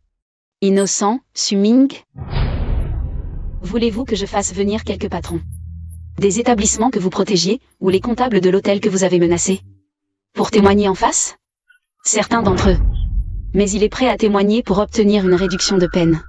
Innocent, Suming? Voulez-vous que je fasse venir quelques patrons des établissements que vous protégiez, ou les comptables de l'hôtel que vous avez menacés, pour témoigner en face? Certains d'entre eux. Mais il est prêt à témoigner pour obtenir une réduction de peine.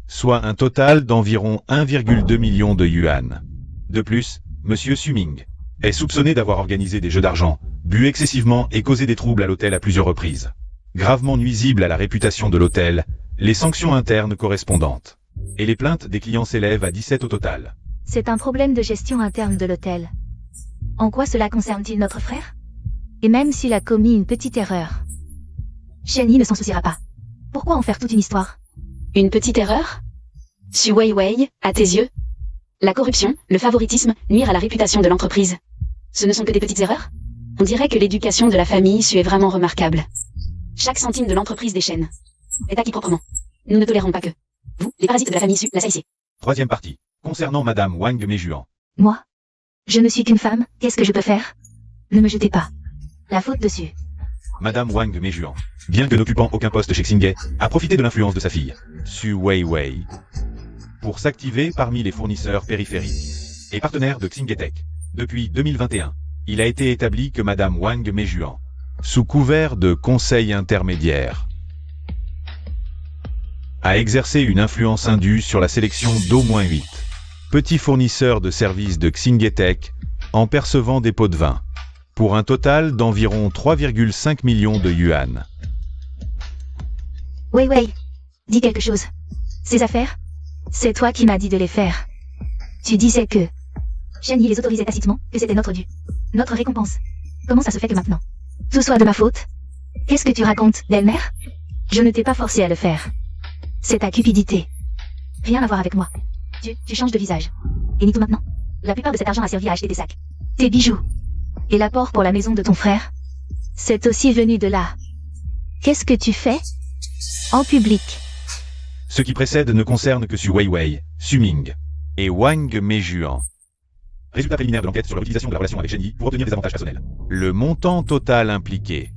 Soit un total d'environ 1,2 million de yuan. De plus, Monsieur Suming est soupçonné d'avoir organisé des jeux d'argent, bu excessivement et causé des troubles à l'hôtel à plusieurs reprises. Gravement nuisibles à la réputation de l'hôtel, les sanctions internes correspondantes. Et les plaintes des clients s'élèvent à 17 au total. C'est un problème de gestion interne de l'hôtel. En quoi cela concerne-t-il notre frère? Et même s'il a commis une petite erreur, Shen Yi ne s'en souciera pas. Pourquoi en faire toute une histoire? Une petite erreur? Su Weiwei, à tes yeux? La corruption, le favoritisme, nuire à la réputation de l'entreprise. Ce ne sont que des petites erreurs? On dirait que l'éducation de la famille Su est vraiment remarquable. Chaque centime de l'entreprise déchaîne. est acquis proprement. Nous ne tolérons pas que vous, les parasites de la famille Su, la saïssiez. Troisième partie. Concernant Madame Wang Méjuan. Moi? Je ne suis qu'une femme, qu'est-ce que je peux faire? Ne me jetez pas la faute dessus. Madame Wang Méjuan, bien que n'occupant aucun poste chez Xingye, a profité de l'influence de sa fille, Su Weiwei, pour s'activer parmi les fournisseurs périphériques et partenaires de Xingye Tech. Depuis 2021, il a été établi que Madame Wang Méjuan, sous couvert de conseil intermédiaire, a exercé une influence indue sur la sélection d'au moins 8 petits fournisseurs de services de Xingye Tech en percevant des pots de vin, pour un total d'environ 3,5 millions de yuan. Weiwei, dis quelque chose. Ces affaires, c'est toi qui m'as dit de les faire. Tu disais que Shen Yi les autorisait tacitement, que c'était notre dû, notre récompense. Comment ça se fait que maintenant tout soit de ma faute? Qu'est-ce que tu racontes, belle-mère? Je ne t'ai pas forcé à le faire. C'est ta cupidité. Rien à voir avec moi. Tu changes de visage. Et ni-tout maintenant. La plupart de cet argent a servi à acheter des sacs, tes bijoux. Et l'apport pour la maison de ton frère, c'est aussi venu de là. Qu'est-ce que tu fais en public? Ce qui précède ne concerne que Su Weiwei, Suming et Wang Méjuan. Résultat préliminaire de l'enquête sur l'utilisation de la relation avec Shen Yi pour obtenir des avantages personnels. Le montant total impliqué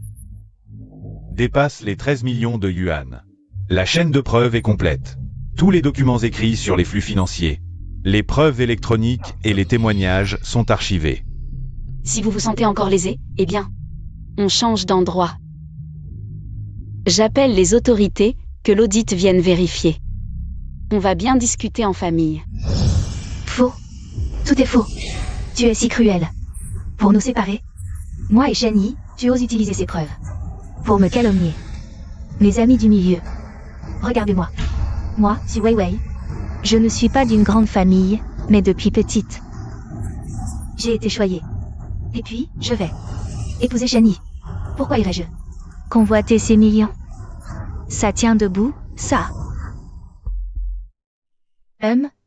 dépasse les 13 millions de yuan. La chaîne de preuves est complète. Tous les documents écrits sur les flux financiers, les preuves électroniques et les témoignages sont archivés. Si vous vous sentez encore lésé, eh bien, on change d'endroit. J'appelle les autorités, que l'audit vienne vérifier. On va bien discuter en famille. Faux. Tout est faux. Tu es si cruel. Pour nous séparer, moi et Shen Yi, tu oses utiliser ces preuves pour me calomnier. Mes amis du milieu, regardez-moi. Moi, Su Weiwei, je ne suis pas d'une grande famille, mais depuis petite, j'ai été choyée. Et puis, je vais épouser Shen Yi. Pourquoi irais-je convoiter ces millions? Ça tient debout, ça.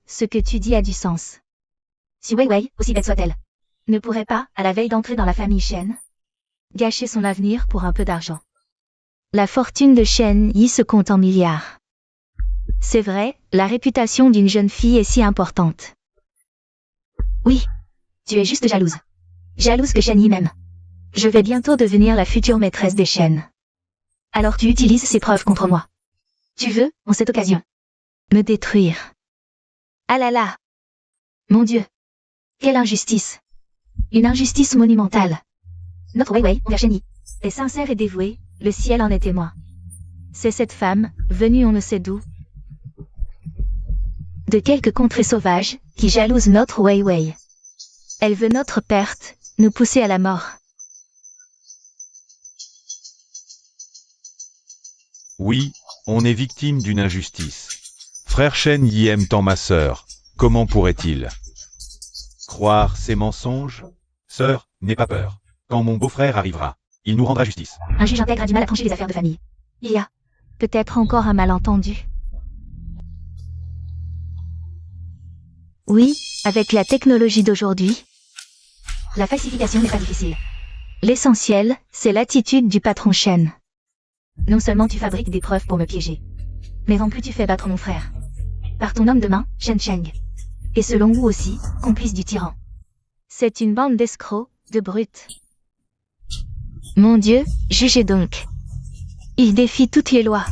Ce que tu dis a du sens. Su Weiwei, aussi bête soit-elle, ne pourrait pas, à la veille d'entrer dans la famille Shen, gâcher son avenir pour un peu d'argent. La fortune de Shen Yi se compte en milliards. C'est vrai, la réputation d'une jeune fille est si importante. Oui, tu es juste jalouse. Jalouse que Shen Yi m'aime. Je vais bientôt devenir la future maîtresse des Shen. Alors tu utilises ces preuves contre moi. Tu veux, en cette occasion, me détruire. Ah là là! Mon Dieu! Quelle injustice! Une injustice monumentale. Notre Weiwei, envers Shen Yi, est sincère et dévouée, le ciel en est témoin. C'est cette femme, venue on ne sait d'où, de quelques contrées sauvages, qui jalouse notre Weiwei. Elle veut notre perte, nous pousser à la mort. Oui, on est victime d'une injustice. Frère Shen Yi aime tant ma sœur, comment pourrait-il croire ces mensonges? Sœur, n'aie pas peur. Quand mon beau-frère arrivera, il nous rendra justice. Un juge intègre a du mal à trancher les affaires de famille. Il y a peut-être encore un malentendu. Oui, avec la technologie d'aujourd'hui, la falsification n'est pas difficile. L'essentiel, c'est l'attitude du patron Shen. Non seulement tu fabriques des preuves pour me piéger, mais en plus tu fais battre mon frère. Par ton homme de main, Shen Cheng. Et selon vous aussi, complice du tyran. C'est une bande d'escrocs, de brutes. Mon Dieu, jugez donc. Il défie toutes les lois.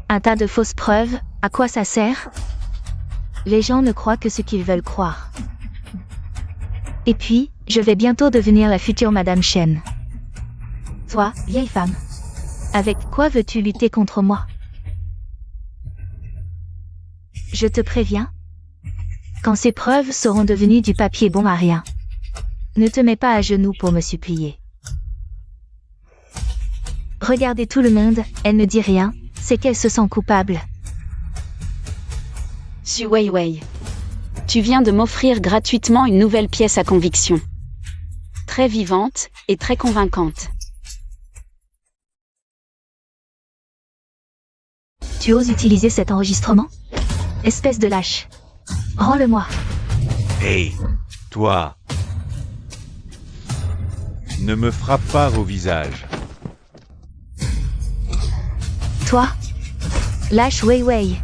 Un tas de fausses preuves, à quoi ça sert? Les gens ne croient que ce qu'ils veulent croire. Et puis, je vais bientôt devenir la future Madame Shen. Toi, vieille femme, avec quoi veux-tu lutter contre moi? Je te préviens, quand ces preuves seront devenues du papier bon à rien, ne te mets pas à genoux pour me supplier. Regardez tout le monde, elle ne dit rien, c'est qu'elle se sent coupable. Su Weiwei. Tu viens de m'offrir gratuitement une nouvelle pièce à conviction. Très vivante, et très convaincante. Tu oses utiliser cet enregistrement? Espèce de lâche. Rends-le-moi. Hey, toi. Ne me frappe pas au visage. Toi, lâche Weiwei.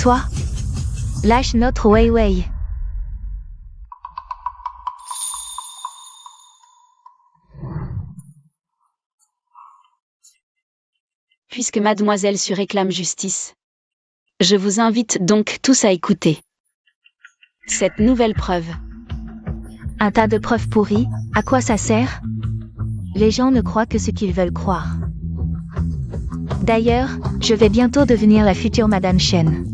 Toi, lâche notre Weiwei. Puisque Mademoiselle Su réclame justice, je vous invite donc tous à écouter cette nouvelle preuve. Un tas de preuves pourries, à quoi ça sert? Les gens ne croient que ce qu'ils veulent croire. D'ailleurs, je vais bientôt devenir la future Madame Shen.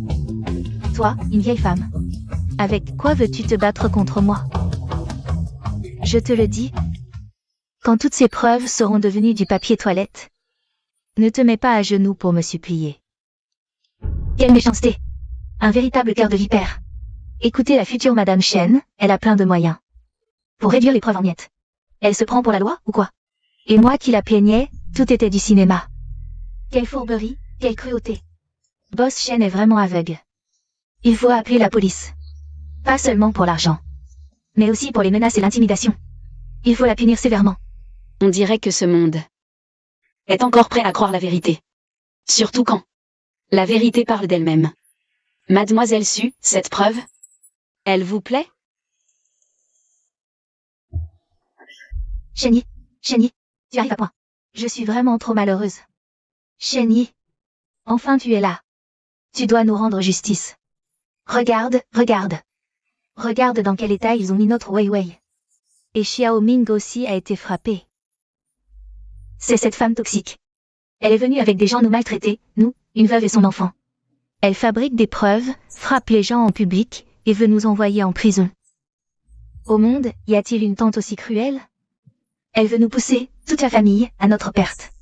Toi, une vieille femme, avec quoi veux-tu te battre contre moi? Je te le dis, quand toutes ces preuves seront devenues du papier toilette, ne te mets pas à genoux pour me supplier. Quelle méchanceté! Un véritable cœur de vipère. Écoutez la future Madame Shen, elle a plein de moyens. Pour réduire les preuves en miettes. Elle se prend pour la loi, ou quoi? Et moi qui la plaignais, tout était du cinéma. Quelle fourberie, quelle cruauté. Boss Shen est vraiment aveugle. Il faut appeler la police. Pas seulement pour l'argent, mais aussi pour les menaces et l'intimidation. Il faut la punir sévèrement. On dirait que ce monde est encore prêt à croire la vérité. Surtout quand la vérité parle d'elle-même. Mademoiselle Su, cette preuve, elle vous plaît? Shen Yi, tu arrives à point. Je suis vraiment trop malheureuse. Shen Yi, enfin tu es là. Tu dois nous rendre justice. Regarde. Regarde dans quel état ils ont mis notre Weiwei. Et Xiao Ming aussi a été frappée. C'est cette femme toxique. Elle est venue avec des gens nous maltraiter, nous, une veuve et son enfant. Elle fabrique des preuves, frappe les gens en public, et veut nous envoyer en prison. Au monde, y a-t-il une tante aussi cruelle? Elle veut nous pousser, toute la famille, à notre perte.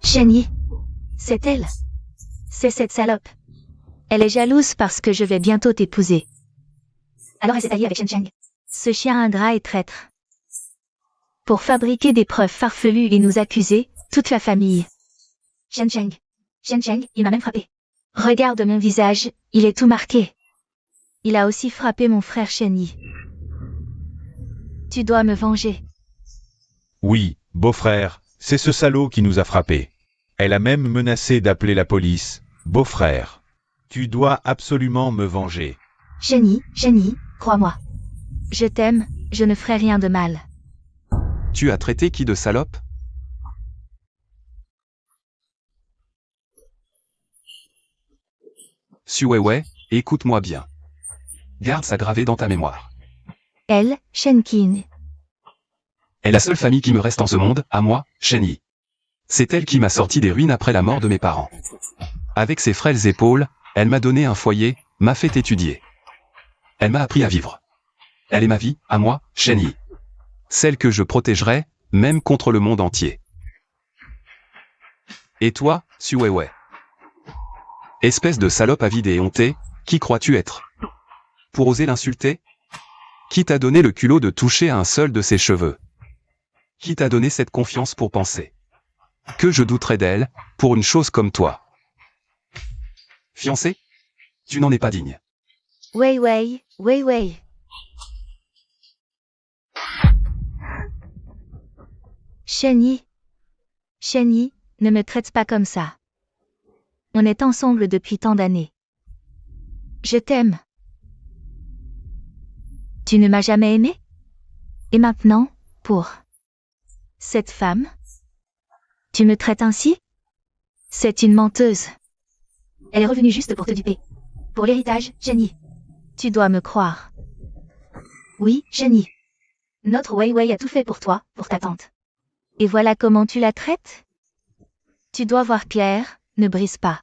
Shen Yi, c'est elle. C'est cette salope. Elle est jalouse parce que je vais bientôt t'épouser. Alors elle s'est alliée avec Shen Cheng. Ce chien ingrat et traître. Pour fabriquer des preuves farfelues et nous accuser, toute la famille. Shen Cheng, il m'a même frappé. Regarde mon visage, il est tout marqué. Il a aussi frappé mon frère Shen Yi. Tu dois me venger. Oui, beau-frère, c'est ce salaud qui nous a frappés. Elle a même menacé d'appeler la police. Beau-frère, tu dois absolument me venger. Shen Yi, crois-moi. Je t'aime, je ne ferai rien de mal. Tu as traité qui de salope? Su Weiwei, écoute-moi bien. Garde ça gravé dans ta mémoire. Elle, Shen Qin. Est la seule famille qui me reste en ce monde, à moi, Shen Yi. C'est elle qui m'a sorti des ruines après la mort de mes parents. Avec ses frêles épaules, elle m'a donné un foyer, m'a fait étudier. Elle m'a appris à vivre. Elle est ma vie, à moi, Shen Yi. Celle que je protégerai, même contre le monde entier. Et toi, Su Weiwei? Espèce de salope avide et hontée, qui crois-tu être? Pour oser l'insulter? Qui t'a donné le culot de toucher à un seul de ses cheveux? Qui t'a donné cette confiance pour penser que je douterais d'elle, pour une chose comme toi? Fiancé? Tu n'en es pas digne. Wei Wei, Wei Wei. Shen Yi, ne me traite pas comme ça. On est ensemble depuis tant d'années. Je t'aime. Tu ne m'as jamais aimé? Et maintenant, pour cette femme? Tu me traites ainsi? C'est une menteuse. Elle est revenue juste pour te duper. Pour l'héritage, Shen Yi. Tu dois me croire. Oui, Shen Yi. Notre Wei Wei a tout fait pour toi, pour ta tante. Et voilà comment tu la traites? Tu dois voir Pierre, ne brise pas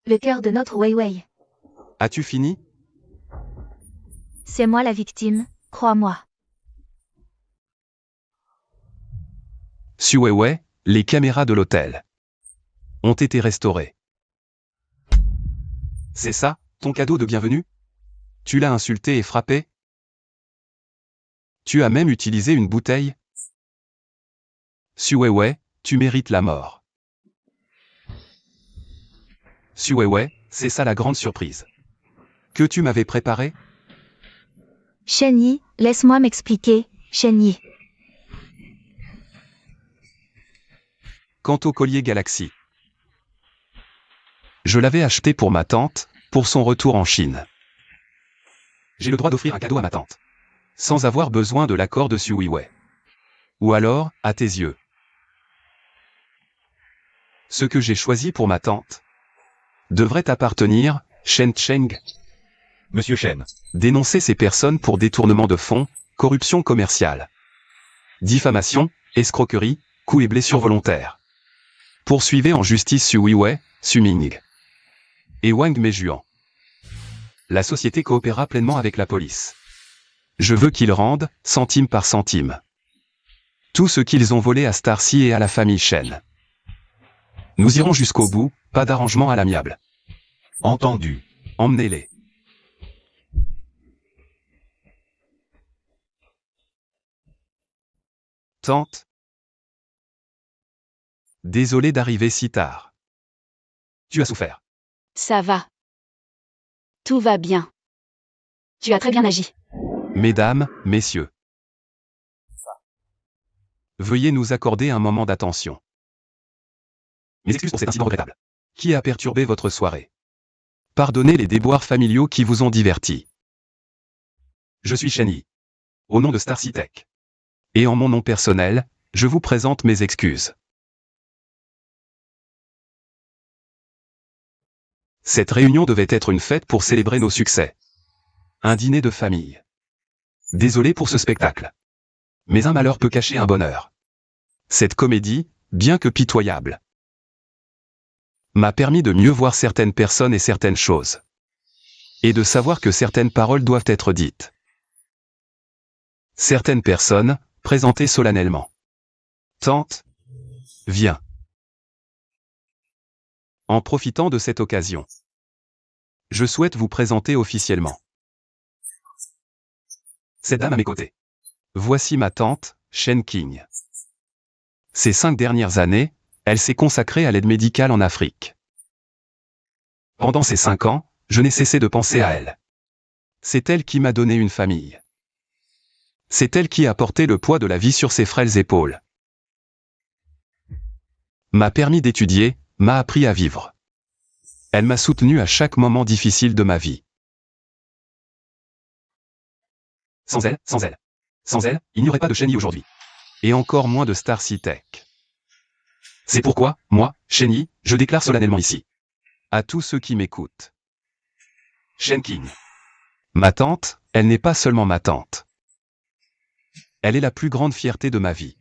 le cœur de notre Wei Wei. As-tu fini? C'est moi la victime, crois-moi. Su Weiwei, les caméras de l'hôtel ont été restaurées. C'est ça, ton cadeau de bienvenue? Tu l'as insulté et frappé? Tu as même utilisé une bouteille? Su Weiwei, tu mérites la mort. Su Weiwei, c'est ça la grande surprise que tu m'avais préparée? Shen Yi, laisse-moi m'expliquer, Shen Yi. Quant au collier Galaxy, je l'avais acheté pour ma tante, pour son retour en Chine. J'ai le droit d'offrir un cadeau à ma tante, sans avoir besoin de l'accord de Su Weiwei. Ou alors, à tes yeux, ce que j'ai choisi pour ma tante devrait appartenir, Shen Cheng. Monsieur Shen, Dénoncer ces personnes pour détournement de fonds, corruption commerciale, diffamation, escroquerie, coups et blessures volontaires. Poursuivez en justice Su Weiwei, Su Ming et Wang Meijuan. La société coopérera pleinement avec la police. Je veux qu'ils rendent, centime par centime, tout ce qu'ils ont volé à Starcy et à la famille Shen. Nous irons jusqu'au bout, pas d'arrangement à l'amiable. entendu. Emmenez-les. Tante. Désolé d'arriver si tard. Tu as souffert. Ça va. Tout va bien. Tu as très bien agi. Mesdames, messieurs. Veuillez nous accorder un moment d'attention. Mes excuses pour cet incident regrettable. Qui a perturbé votre soirée? Pardonnez les déboires familiaux qui vous ont diverti. Je suis Shen Yi, au nom de Starcy Tech. Et en mon nom personnel, je vous présente mes excuses. Cette réunion devait être une fête pour célébrer nos succès. Un dîner de famille. Désolé pour ce spectacle. Mais un malheur peut cacher un bonheur. Cette comédie, bien que pitoyable, m'a permis de mieux voir certaines personnes et certaines choses. Et de savoir que certaines paroles doivent être dites. Certaines personnes, présentées solennellement. Tante, viens. En profitant de cette occasion, je souhaite vous présenter officiellement cette dame à mes côtés. Voici ma tante, Shen King. Ces 5 dernières années, elle s'est consacrée à l'aide médicale en Afrique. Pendant ces 5 ans, je n'ai cessé de penser à elle. C'est elle qui m'a donné une famille. C'est elle qui a porté le poids de la vie sur ses frêles épaules. M'a permis d'étudier, m'a appris à vivre. Elle m'a soutenu à chaque moment difficile de ma vie. Sans elle, il n'y aurait pas de Shen Yi aujourd'hui. Et encore moins de Starcy Tech. C'est pourquoi, moi, Shen Yi, je déclare solennellement ici, à tous ceux qui m'écoutent. Shen King. Ma tante, elle n'est pas seulement ma tante. Elle est la plus grande fierté de ma vie.